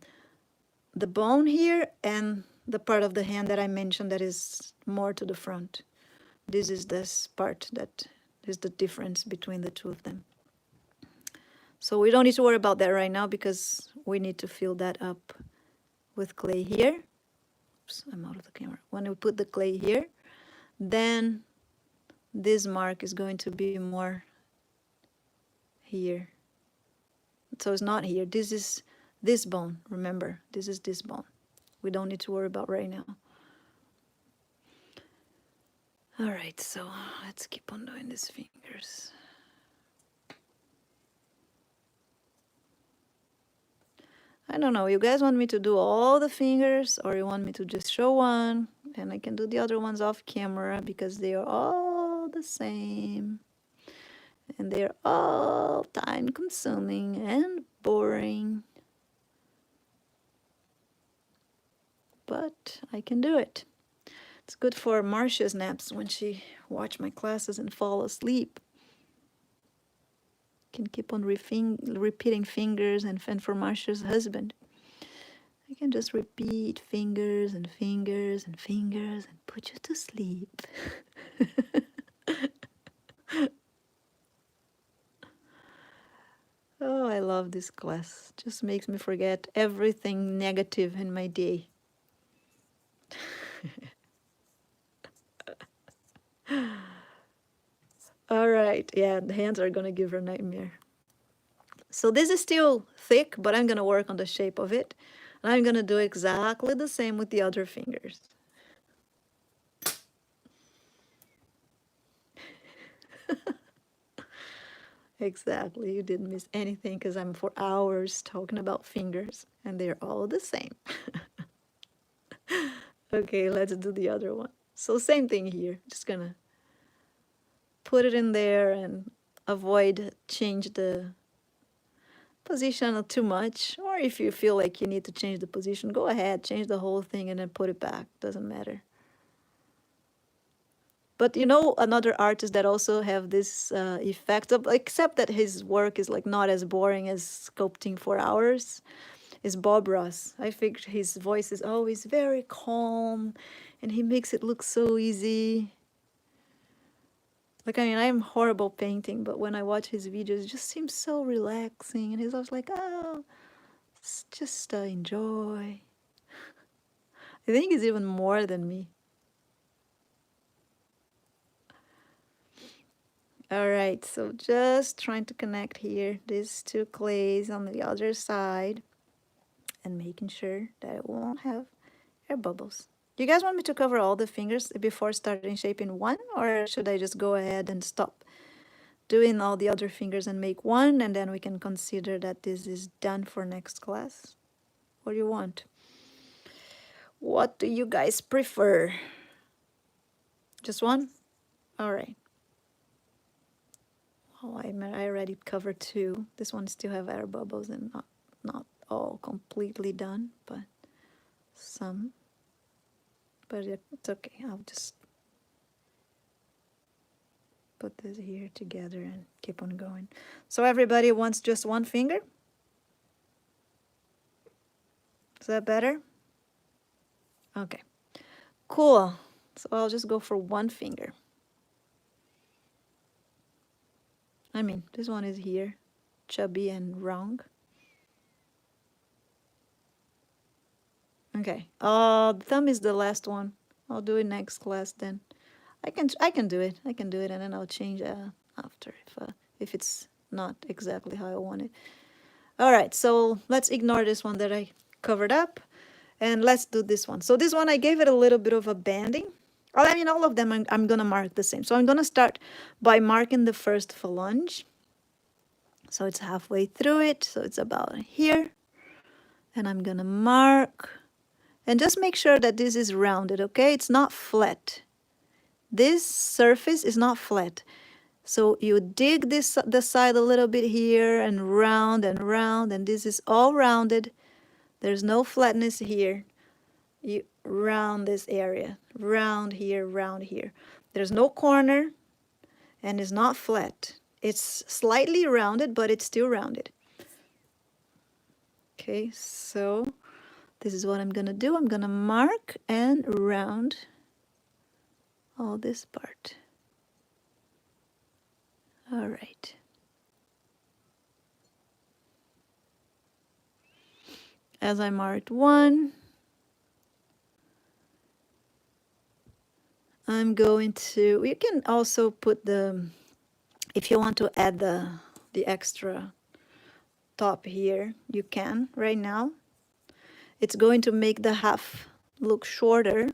the bone here and the part of the hand that I mentioned that is more to the front. This is this part that is the difference between the two of them. So we don't need to worry about that right now because we need to fill that up with clay here. Oops, I'm out of the camera. When we put the clay here, then this mark is going to be more here. So it's not here. This is this bone. Remember, this is this bone. We don't need to worry about right now. All right, so let's keep on doing these fingers. I don't know, you guys want me to do all the fingers or you want me to just show one? And I can do the other ones off camera because they are all the same. And they're all time consuming and boring. But I can do it. It's good for Marcia's naps when she watch my classes and fall asleep. Can keep on repeating fingers, and for Marcia's husband, I can just repeat fingers and fingers and fingers and put you to sleep. Oh, I love this class. Just makes me forget everything negative in my day. All right, yeah, the hands are gonna give her a nightmare. So this is still thick, but I'm gonna work on the shape of it. And I'm gonna do exactly the same with the other fingers. Exactly, you didn't miss anything because I'm for hours talking about fingers and they're all the same. Okay, let's do the other one. So same thing here, just gonna put it in there and avoid change the position too much. Or if you feel like you need to change the position, go ahead, change the whole thing and then put it back, doesn't matter. But you know, another artist that also have this effect of, except that his work is like not as boring as sculpting for hours, is Bob Ross. I think his voice is always very calm and he makes it look so easy. Like, I mean, I'm horrible painting, but when I watch his videos, it just seems so relaxing. And he's always like, oh, just enjoy. I think he's even more than me. All right, so just trying to connect here these two clays on the other side and making sure that it won't have air bubbles. Do you guys want me to cover all the fingers before starting shaping one, or should I just go ahead and stop doing all the other fingers and make one, and then we can consider that this is done for next class? What do you want? What do you guys prefer? Just one? All right. Oh, I already covered two. This one still have air bubbles and not all completely done, but some. But it's okay. I'll just put this here together and keep on going. So everybody wants just one finger? Is that better? Okay. Cool. So I'll just go for one finger. I mean, this one is here, chubby and round. Okay. The thumb is the last one. I'll do it next class then. I can do it. I can do it, and then I'll change after if it's not exactly how I want it. All right. So let's ignore this one that I covered up, and let's do this one. So this one I gave it a little bit of a banding. I mean, all of them I'm gonna mark the same. So I'm gonna start by marking the first phalange. So it's halfway through it. So it's about here, and I'm gonna mark. And just make sure that this is rounded, okay? It's not flat. This surface is not flat. So you dig the side a little bit here and round, and this is all rounded. There's no flatness here. You round this area, round here, round here. There's no corner, and it's not flat. It's slightly rounded, but it's still rounded. Okay, so this is what I'm gonna do. I'm gonna mark and round all this part. All right. As I marked one, I'm going to, you can also put the, if you want to add the extra top here, you can right now. It's going to make the half look shorter,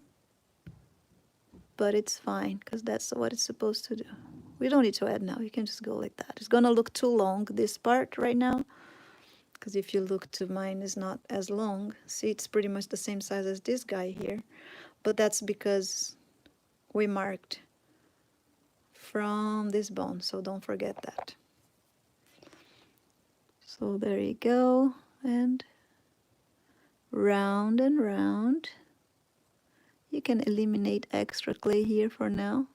but it's fine because that's what it's supposed to do. We don't need to add now. You can just go like that. It's gonna look too long, this part right now, because if you look to mine, is not as long. See, it's pretty much the same size as this guy here, but that's because we marked from this bone, so don't forget that. So there you go, and round and round. You can eliminate extra clay here for now,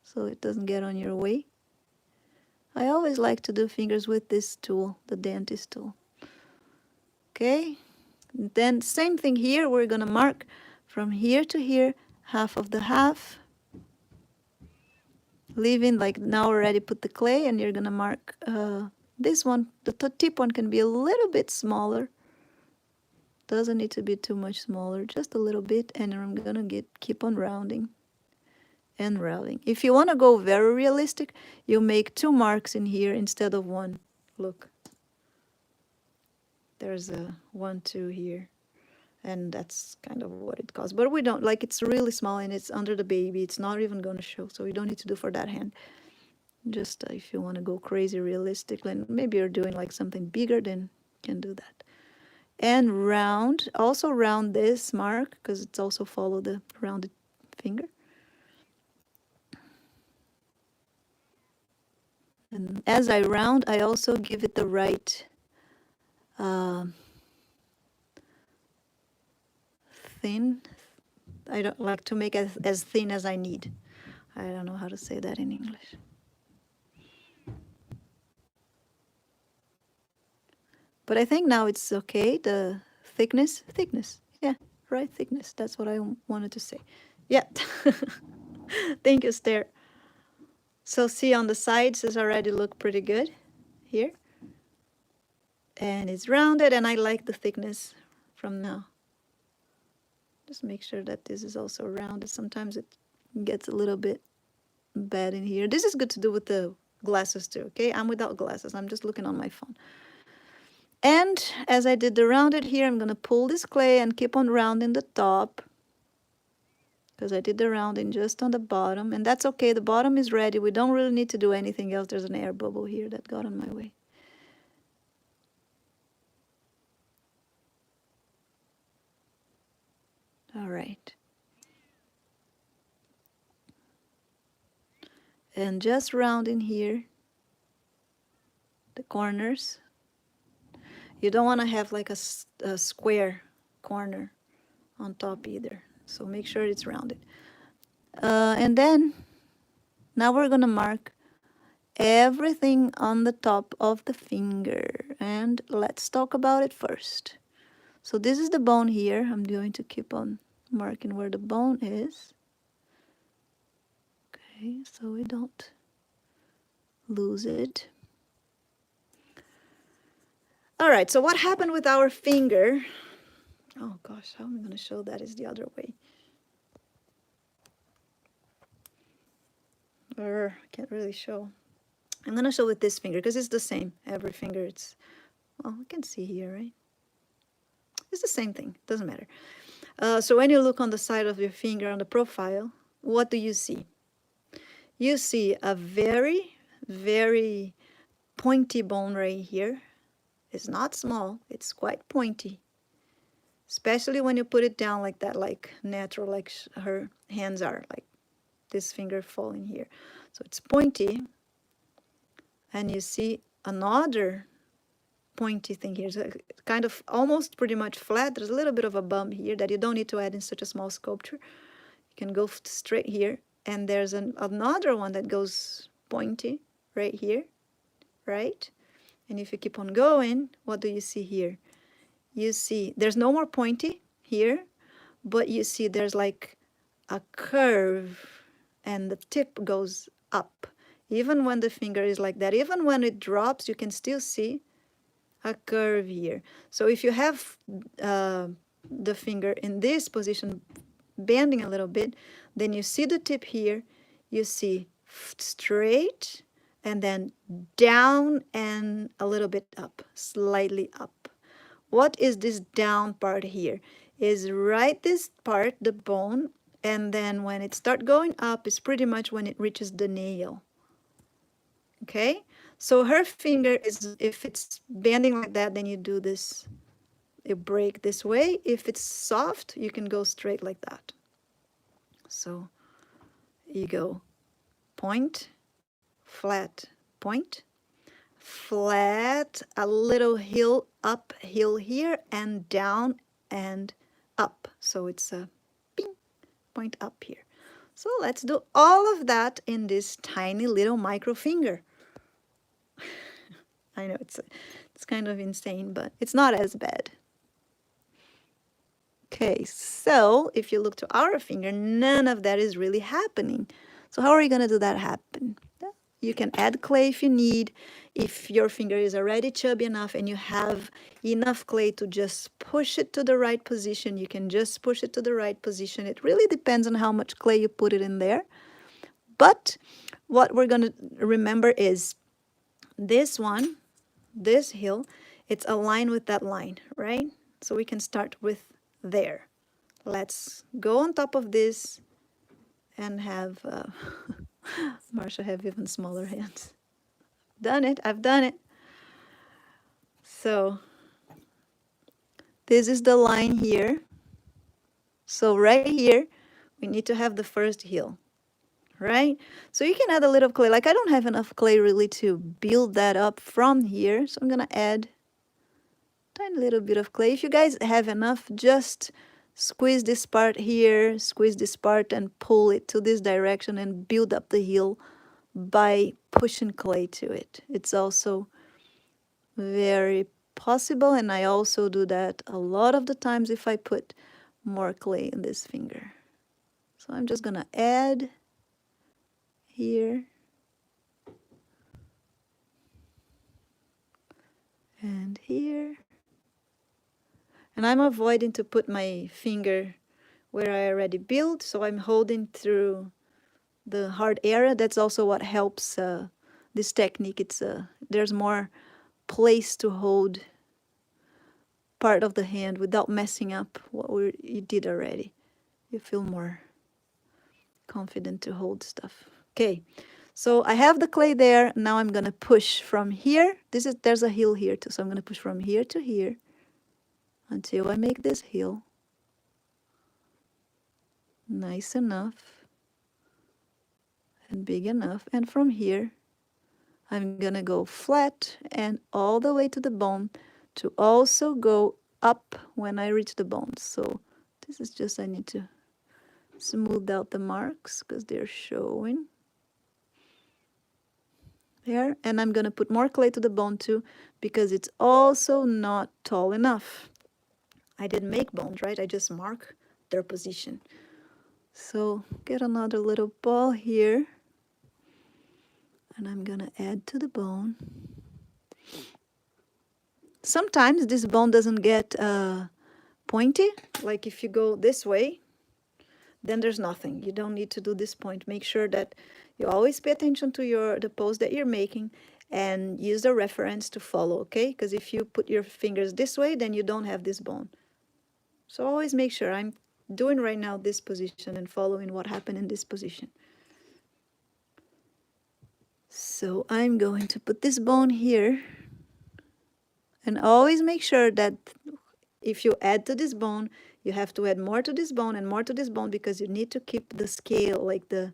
so it doesn't get on your way. I always like to do fingers with this tool, the dentist tool. Okay, then same thing here, we're gonna mark from here to here, half of the half, leaving, like now already put the clay, and you're gonna mark this one. The tip one can be a little bit smaller, doesn't need to be too much smaller, just a little bit, and I'm gonna keep on rounding and rounding. If you want to go very realistic, you make 2 marks in here instead of 1. Look, there's a 1, 2 here, and that's kind of what it costs. But we don't, like, it's really small and it's under the baby, it's not even going to show, so you don't need to do for that hand. Just if you want to go crazy realistic, and maybe you're doing like something bigger, then you can do that. And round, also round this mark, because it's also follow the rounded finger. And as I round, I also give it the right thin. I don't like to make it as thin as I need. I don't know how to say that in English. But I think now it's okay. The thickness, yeah, right, thickness. That's what I wanted to say. Yeah. Thank you, Esther. So see, on the sides, it's already look pretty good here. And it's rounded, and I like the thickness from now. Just make sure that this is also rounded. Sometimes it gets a little bit bad in here. This is good to do with the glasses too, okay? I'm without glasses. I'm just looking on my phone. And as I did the rounded here, I'm going to pull this clay and keep on rounding the top, because I did the rounding just on the bottom, and that's okay. The bottom is ready. We don't really need to do anything else. There's an air bubble here that got on my way. All right. And just rounding here, the corners. You don't want to have like a square corner on top either. So make sure it's rounded. And then, now we're going to mark everything on the top of the finger. And let's talk about it first. So this is the bone here. I'm going to keep on marking where the bone is. Okay, so we don't lose it. All right, so what happened with our finger? Oh gosh, how am I going to show that is the other way? I can't really show. I'm going to show with this finger because it's the same. Every finger, it's, well, I can see here, right? It's the same thing, doesn't matter. So when you look on the side of your finger on the profile, what do you see? You see a very, very pointy bone right here. It's not small, it's quite pointy. Especially when you put it down like that, like natural, like her hands are, like this finger falling here. So it's pointy. And you see another pointy thing here. So kind of almost pretty much flat. There's a little bit of a bump here that you don't need to add in such a small sculpture. You can go straight here. And there's another one that goes pointy right here, right? And if you keep on going, what do you see here? You see there's no more pointy here, but you see there's like a curve and the tip goes up. Even when the finger is like that, even when it drops, you can still see a curve here. So if you have the finger in this position, bending a little bit, then you see the tip here, you see straight, and then down and a little bit up, slightly up. What is this down part here? Is right this part, the bone, and then when it start going up is pretty much when it reaches the nail. Okay, so her finger is, if it's bending like that, then you do this, you break this way. If it's soft, you can go straight like that. So you go point, flat, point, flat, a little hill, up hill here, and down and up. So it's a ping, point up here. So let's do all of that in this tiny little micro finger. I know it's kind of insane, but it's not as bad. Okay, so if you look to our finger, none of that is really happening. So how are you going to do that happen? You can add clay if you need. If your finger is already chubby enough and you have enough clay to just push it to the right position, you can just push it to the right position. It really depends on how much clay you put it in there. But what we're going to remember is this one, this hill, it's aligned with that line, right? So we can start with there. Let's go on top of this and have Marsha have even smaller hands. Done it, I've done it. So this is the line here. So right here, we need to have the first hill, right? So you can add a little clay. Like I don't have enough clay really to build that up from here. So I'm gonna add a tiny little bit of clay. If you guys have enough, just squeeze this part here, squeeze this part and pull it to this direction and build up the hill by pushing clay to it. It's also very possible, and I also do that a lot of the times if I put more clay in this finger. So I'm just gonna add here and here, and I'm avoiding to put my finger where I already built, so I'm holding through the hard area. That's also what helps this technique. It's there's more place to hold part of the hand without messing up what you did already. You feel more confident to hold stuff. Okay, so I have the clay there. Now I'm gonna push from here. There's a hill here too, so I'm gonna push from here to here until I make this hill nice enough and big enough. And from here, I'm gonna go flat and all the way to the bone to also go up when I reach the bone. So this is just, I need to smooth out the marks because they're showing there. And I'm gonna put more clay to the bone too because it's also not tall enough. I didn't make bones, right? I just mark their position. So get another little ball here and I'm gonna add to the bone. Sometimes this bone doesn't get pointy, like if you go this way, then there's nothing. You don't need to do this point. Make sure that you always pay attention to the pose that you're making and use the reference to follow, okay? Because if you put your fingers this way, then you don't have this bone. So always make sure I'm doing right now this position and following what happened in this position. So I'm going to put this bone here and always make sure that if you add to this bone, you have to add more to this bone and more to this bone because you need to keep the scale, like the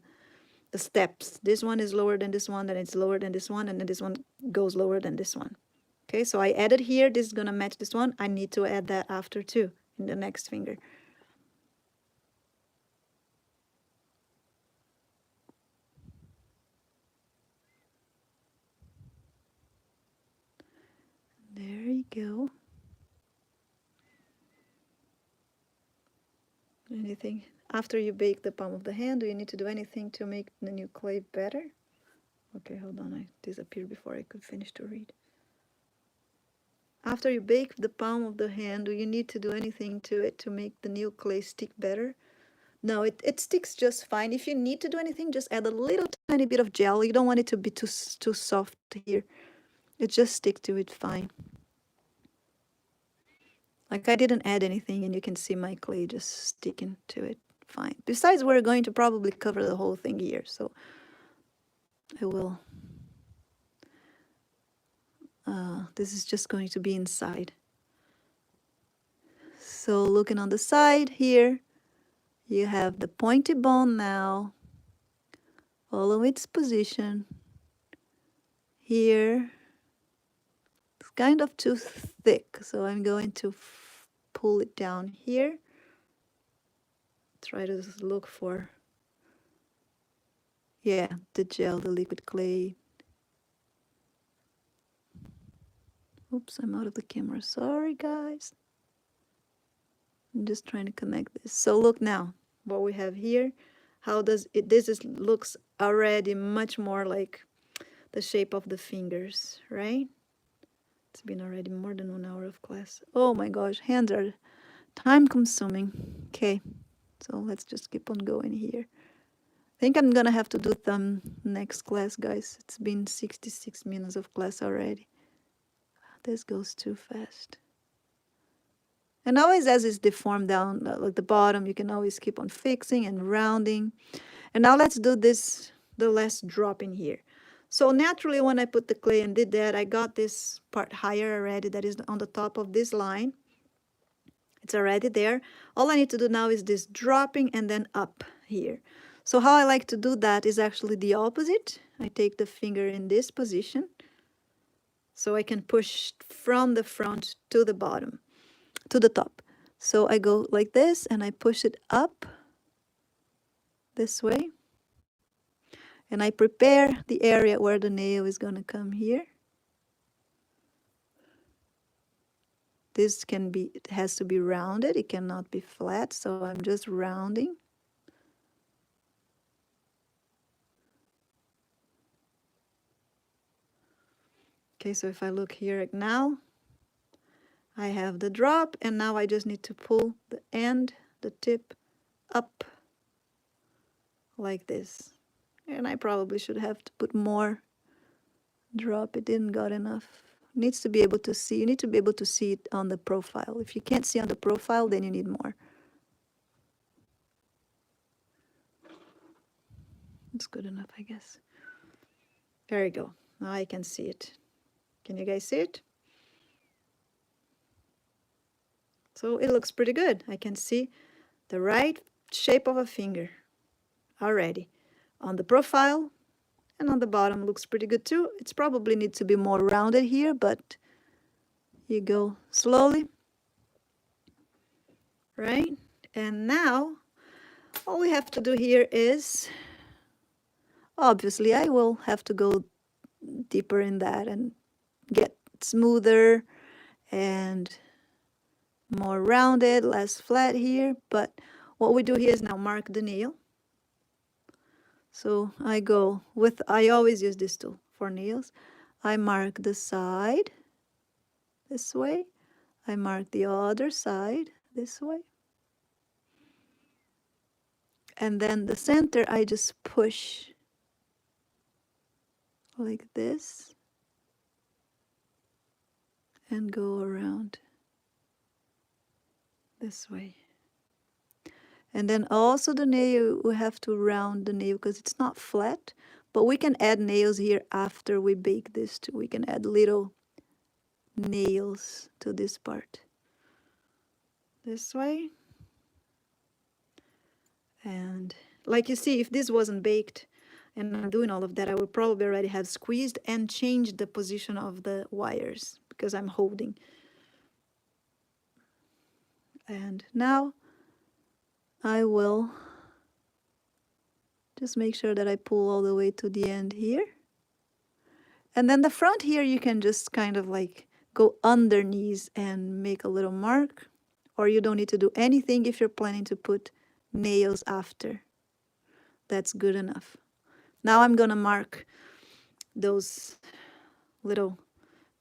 steps. This one is lower than this one, then it's lower than this one, and then this one goes lower than this one. Okay, so I added here, this is gonna match this one. I need to add that after too, in the next finger. There you go. Anything? After you bake the palm of the hand, do you need to do anything to make the new clay better? Okay, hold on, I disappeared before I could finish to read. After you bake the palm of the hand, do you need to do anything to it to make the new clay stick better? No, it sticks just fine. If you need to do anything, just add a little tiny bit of gel. You don't want it to be too soft here. It just sticks to it fine. Like I didn't add anything, and you can see my clay just sticking to it fine. Besides, we're going to probably cover the whole thing here, so I will. This is just going to be inside. So looking on the side here, you have the pointy bone now. Follow its position. Here, it's kind of too thick, so I'm going to pull it down here. Try to look for, yeah, the gel, the liquid clay. Oops, I'm out of the camera. Sorry, guys. I'm just trying to connect this. So look now what we have here. How does it, looks already much more like the shape of the fingers, right? It's been already more than 1 hour of class. Oh my gosh, hands are time consuming. Okay, so let's just keep on going here. I think I'm gonna have to do thumb next class, guys. It's been 66 minutes of class already. This goes too fast. And always as it's deformed down, like the bottom, you can always keep on fixing and rounding. And now let's do this, the last drop in here. So naturally, when I put the clay and did that, I got this part higher already that is on the top of this line. It's already there. All I need to do now is this dropping and then up here. So how I like to do that is actually the opposite. I take the finger in this position, so I can push from the front to the bottom, to the top. So I go like this and I push it up this way. And I prepare the area where the nail is going to come here. This can be, it has to be rounded. It cannot be flat, so I'm just rounding. Okay, so if I look here now, I have the drop, and now I just need to pull the end, the tip, up like this. And I probably should have to put more drop. It didn't got enough. Needs to be able to see. You need to be able to see it on the profile. If you can't see on the profile, then you need more. It's good enough, I guess. There you go. Now I can see it. Can you guys see it? So it looks pretty good. I can see the right shape of a finger already. On the profile and on the bottom looks pretty good too. It's probably needs to be more rounded here, but you go slowly, right? And now all we have to do here is, obviously I will have to go deeper in that and get smoother and more rounded, less flat here. But what we do here is now mark the nail. So I go with, I always use this tool for nails. I mark the side this way. I mark the other side this way. And then the center, I just push like this and go around this way. And then also the nail, we have to round the nail because it's not flat, but we can add nails here after we bake this too. We can add little nails to this part. This way. And like you see, if this wasn't baked and I'm doing all of that, I would probably already have squeezed and changed the position of the wires because I'm holding. And now I will just make sure that I pull all the way to the end here. And then the front here, you can just kind of like go underneath and make a little mark, or you don't need to do anything if you're planning to put nails after. That's good enough. Now I'm gonna mark those little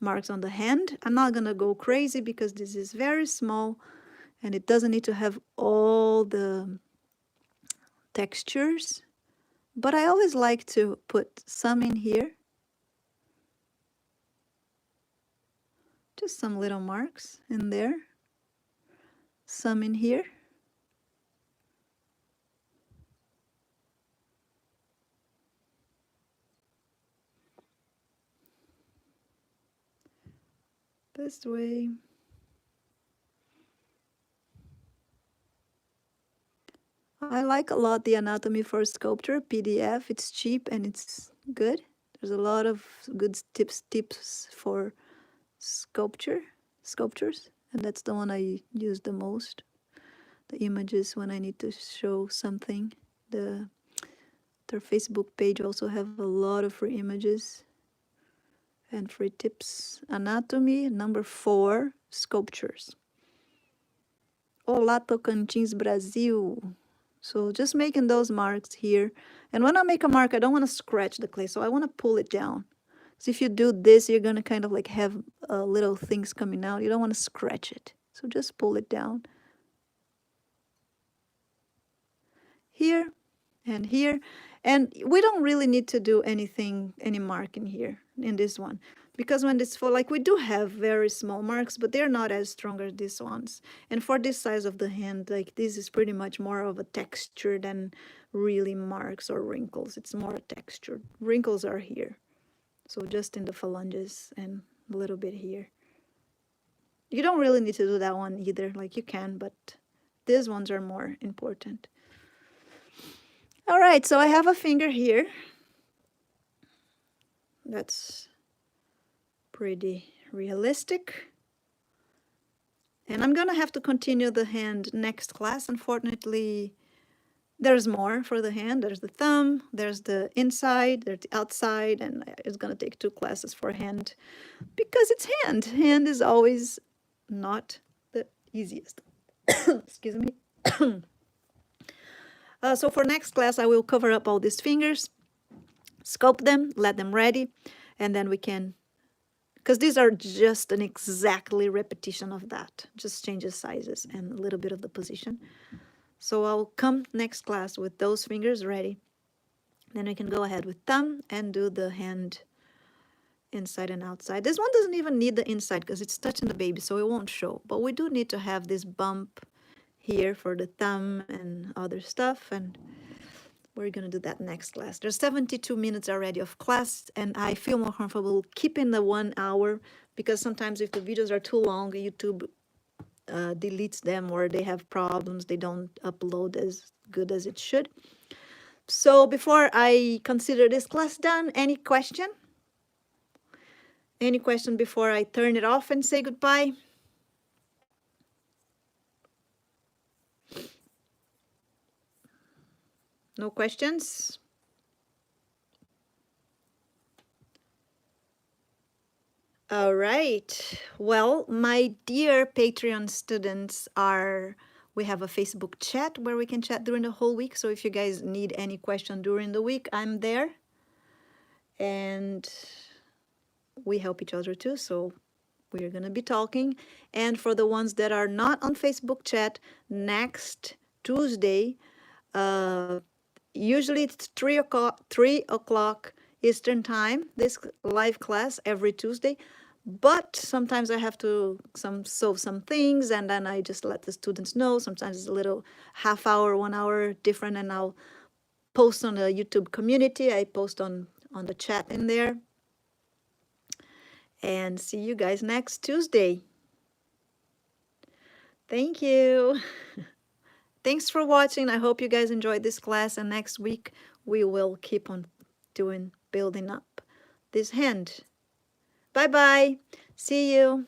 marks on the hand. I'm not gonna go crazy because this is very small and it doesn't need to have all the textures, but I always like to put some in here. Just some little marks in there. Some in here. This way. I like a lot the Anatomy for Sculpture PDF. It's cheap and it's good. There's a lot of good tips for sculptures, and that's the one I use the most. The images when I need to show something. Their Facebook page also have a lot of free images and free tips. Anatomy, number 4, sculptures. Olá, Tocantins, Brasil. So just making those marks here. And when I make a mark, I don't want to scratch the clay, so I want to pull it down. So if you do this, you're going to kind of like have little things coming out. You don't want to scratch it. So just pull it down. Here and here. And we don't really need to do any marking here in this one. Because when it's full, like we do have very small marks, but they're not as strong as these ones. And for this size of the hand, like this is pretty much more of a texture than really marks or wrinkles. It's more a texture. Wrinkles are here. So just in the phalanges and a little bit here. You don't really need to do that one either, like you can, but these ones are more important. All right, so I have a finger here. That's pretty realistic. And I'm gonna have to continue the hand next class. Unfortunately, there's more for the hand. There's the thumb, there's the inside, there's the outside, and it's gonna take 2 classes for hand because it's hand. Hand is always not the easiest. Excuse me. So for next class, I will cover up all these fingers, sculpt them, let them ready, and then we can, because these are just an exactly repetition of that, just changes sizes and a little bit of the position. So I'll come next class with those fingers ready. Then we can go ahead with thumb and do the hand inside and outside. This one doesn't even need the inside because it's touching the baby, so it won't show. But we do need to have this bump here for the thumb and other stuff, and we're gonna do that next class. There's 72 minutes already of class, and I feel more comfortable keeping the 1 hour because sometimes if the videos are too long, YouTube deletes them or they have problems. They don't upload as good as it should. So before I consider this class done, any question? Any question before I turn it off and say goodbye? No questions? All right. Well, my dear Patreon students we have a Facebook chat where we can chat during the whole week. So if you guys need any question during the week, I'm there. And we help each other too. So we're going to be talking. And for the ones that are not on Facebook chat, next Tuesday, usually it's 3 o'clock Eastern time, this live class every Tuesday. But sometimes I have to solve some things, and then I just let the students know. Sometimes it's a little half hour, 1 hour different, and I'll post on the YouTube community. I post on the chat in there. And see you guys next Tuesday. Thank you. Thanks for watching. I hope you guys enjoyed this class, and next week we will keep on building up this hand. Bye-bye. See you.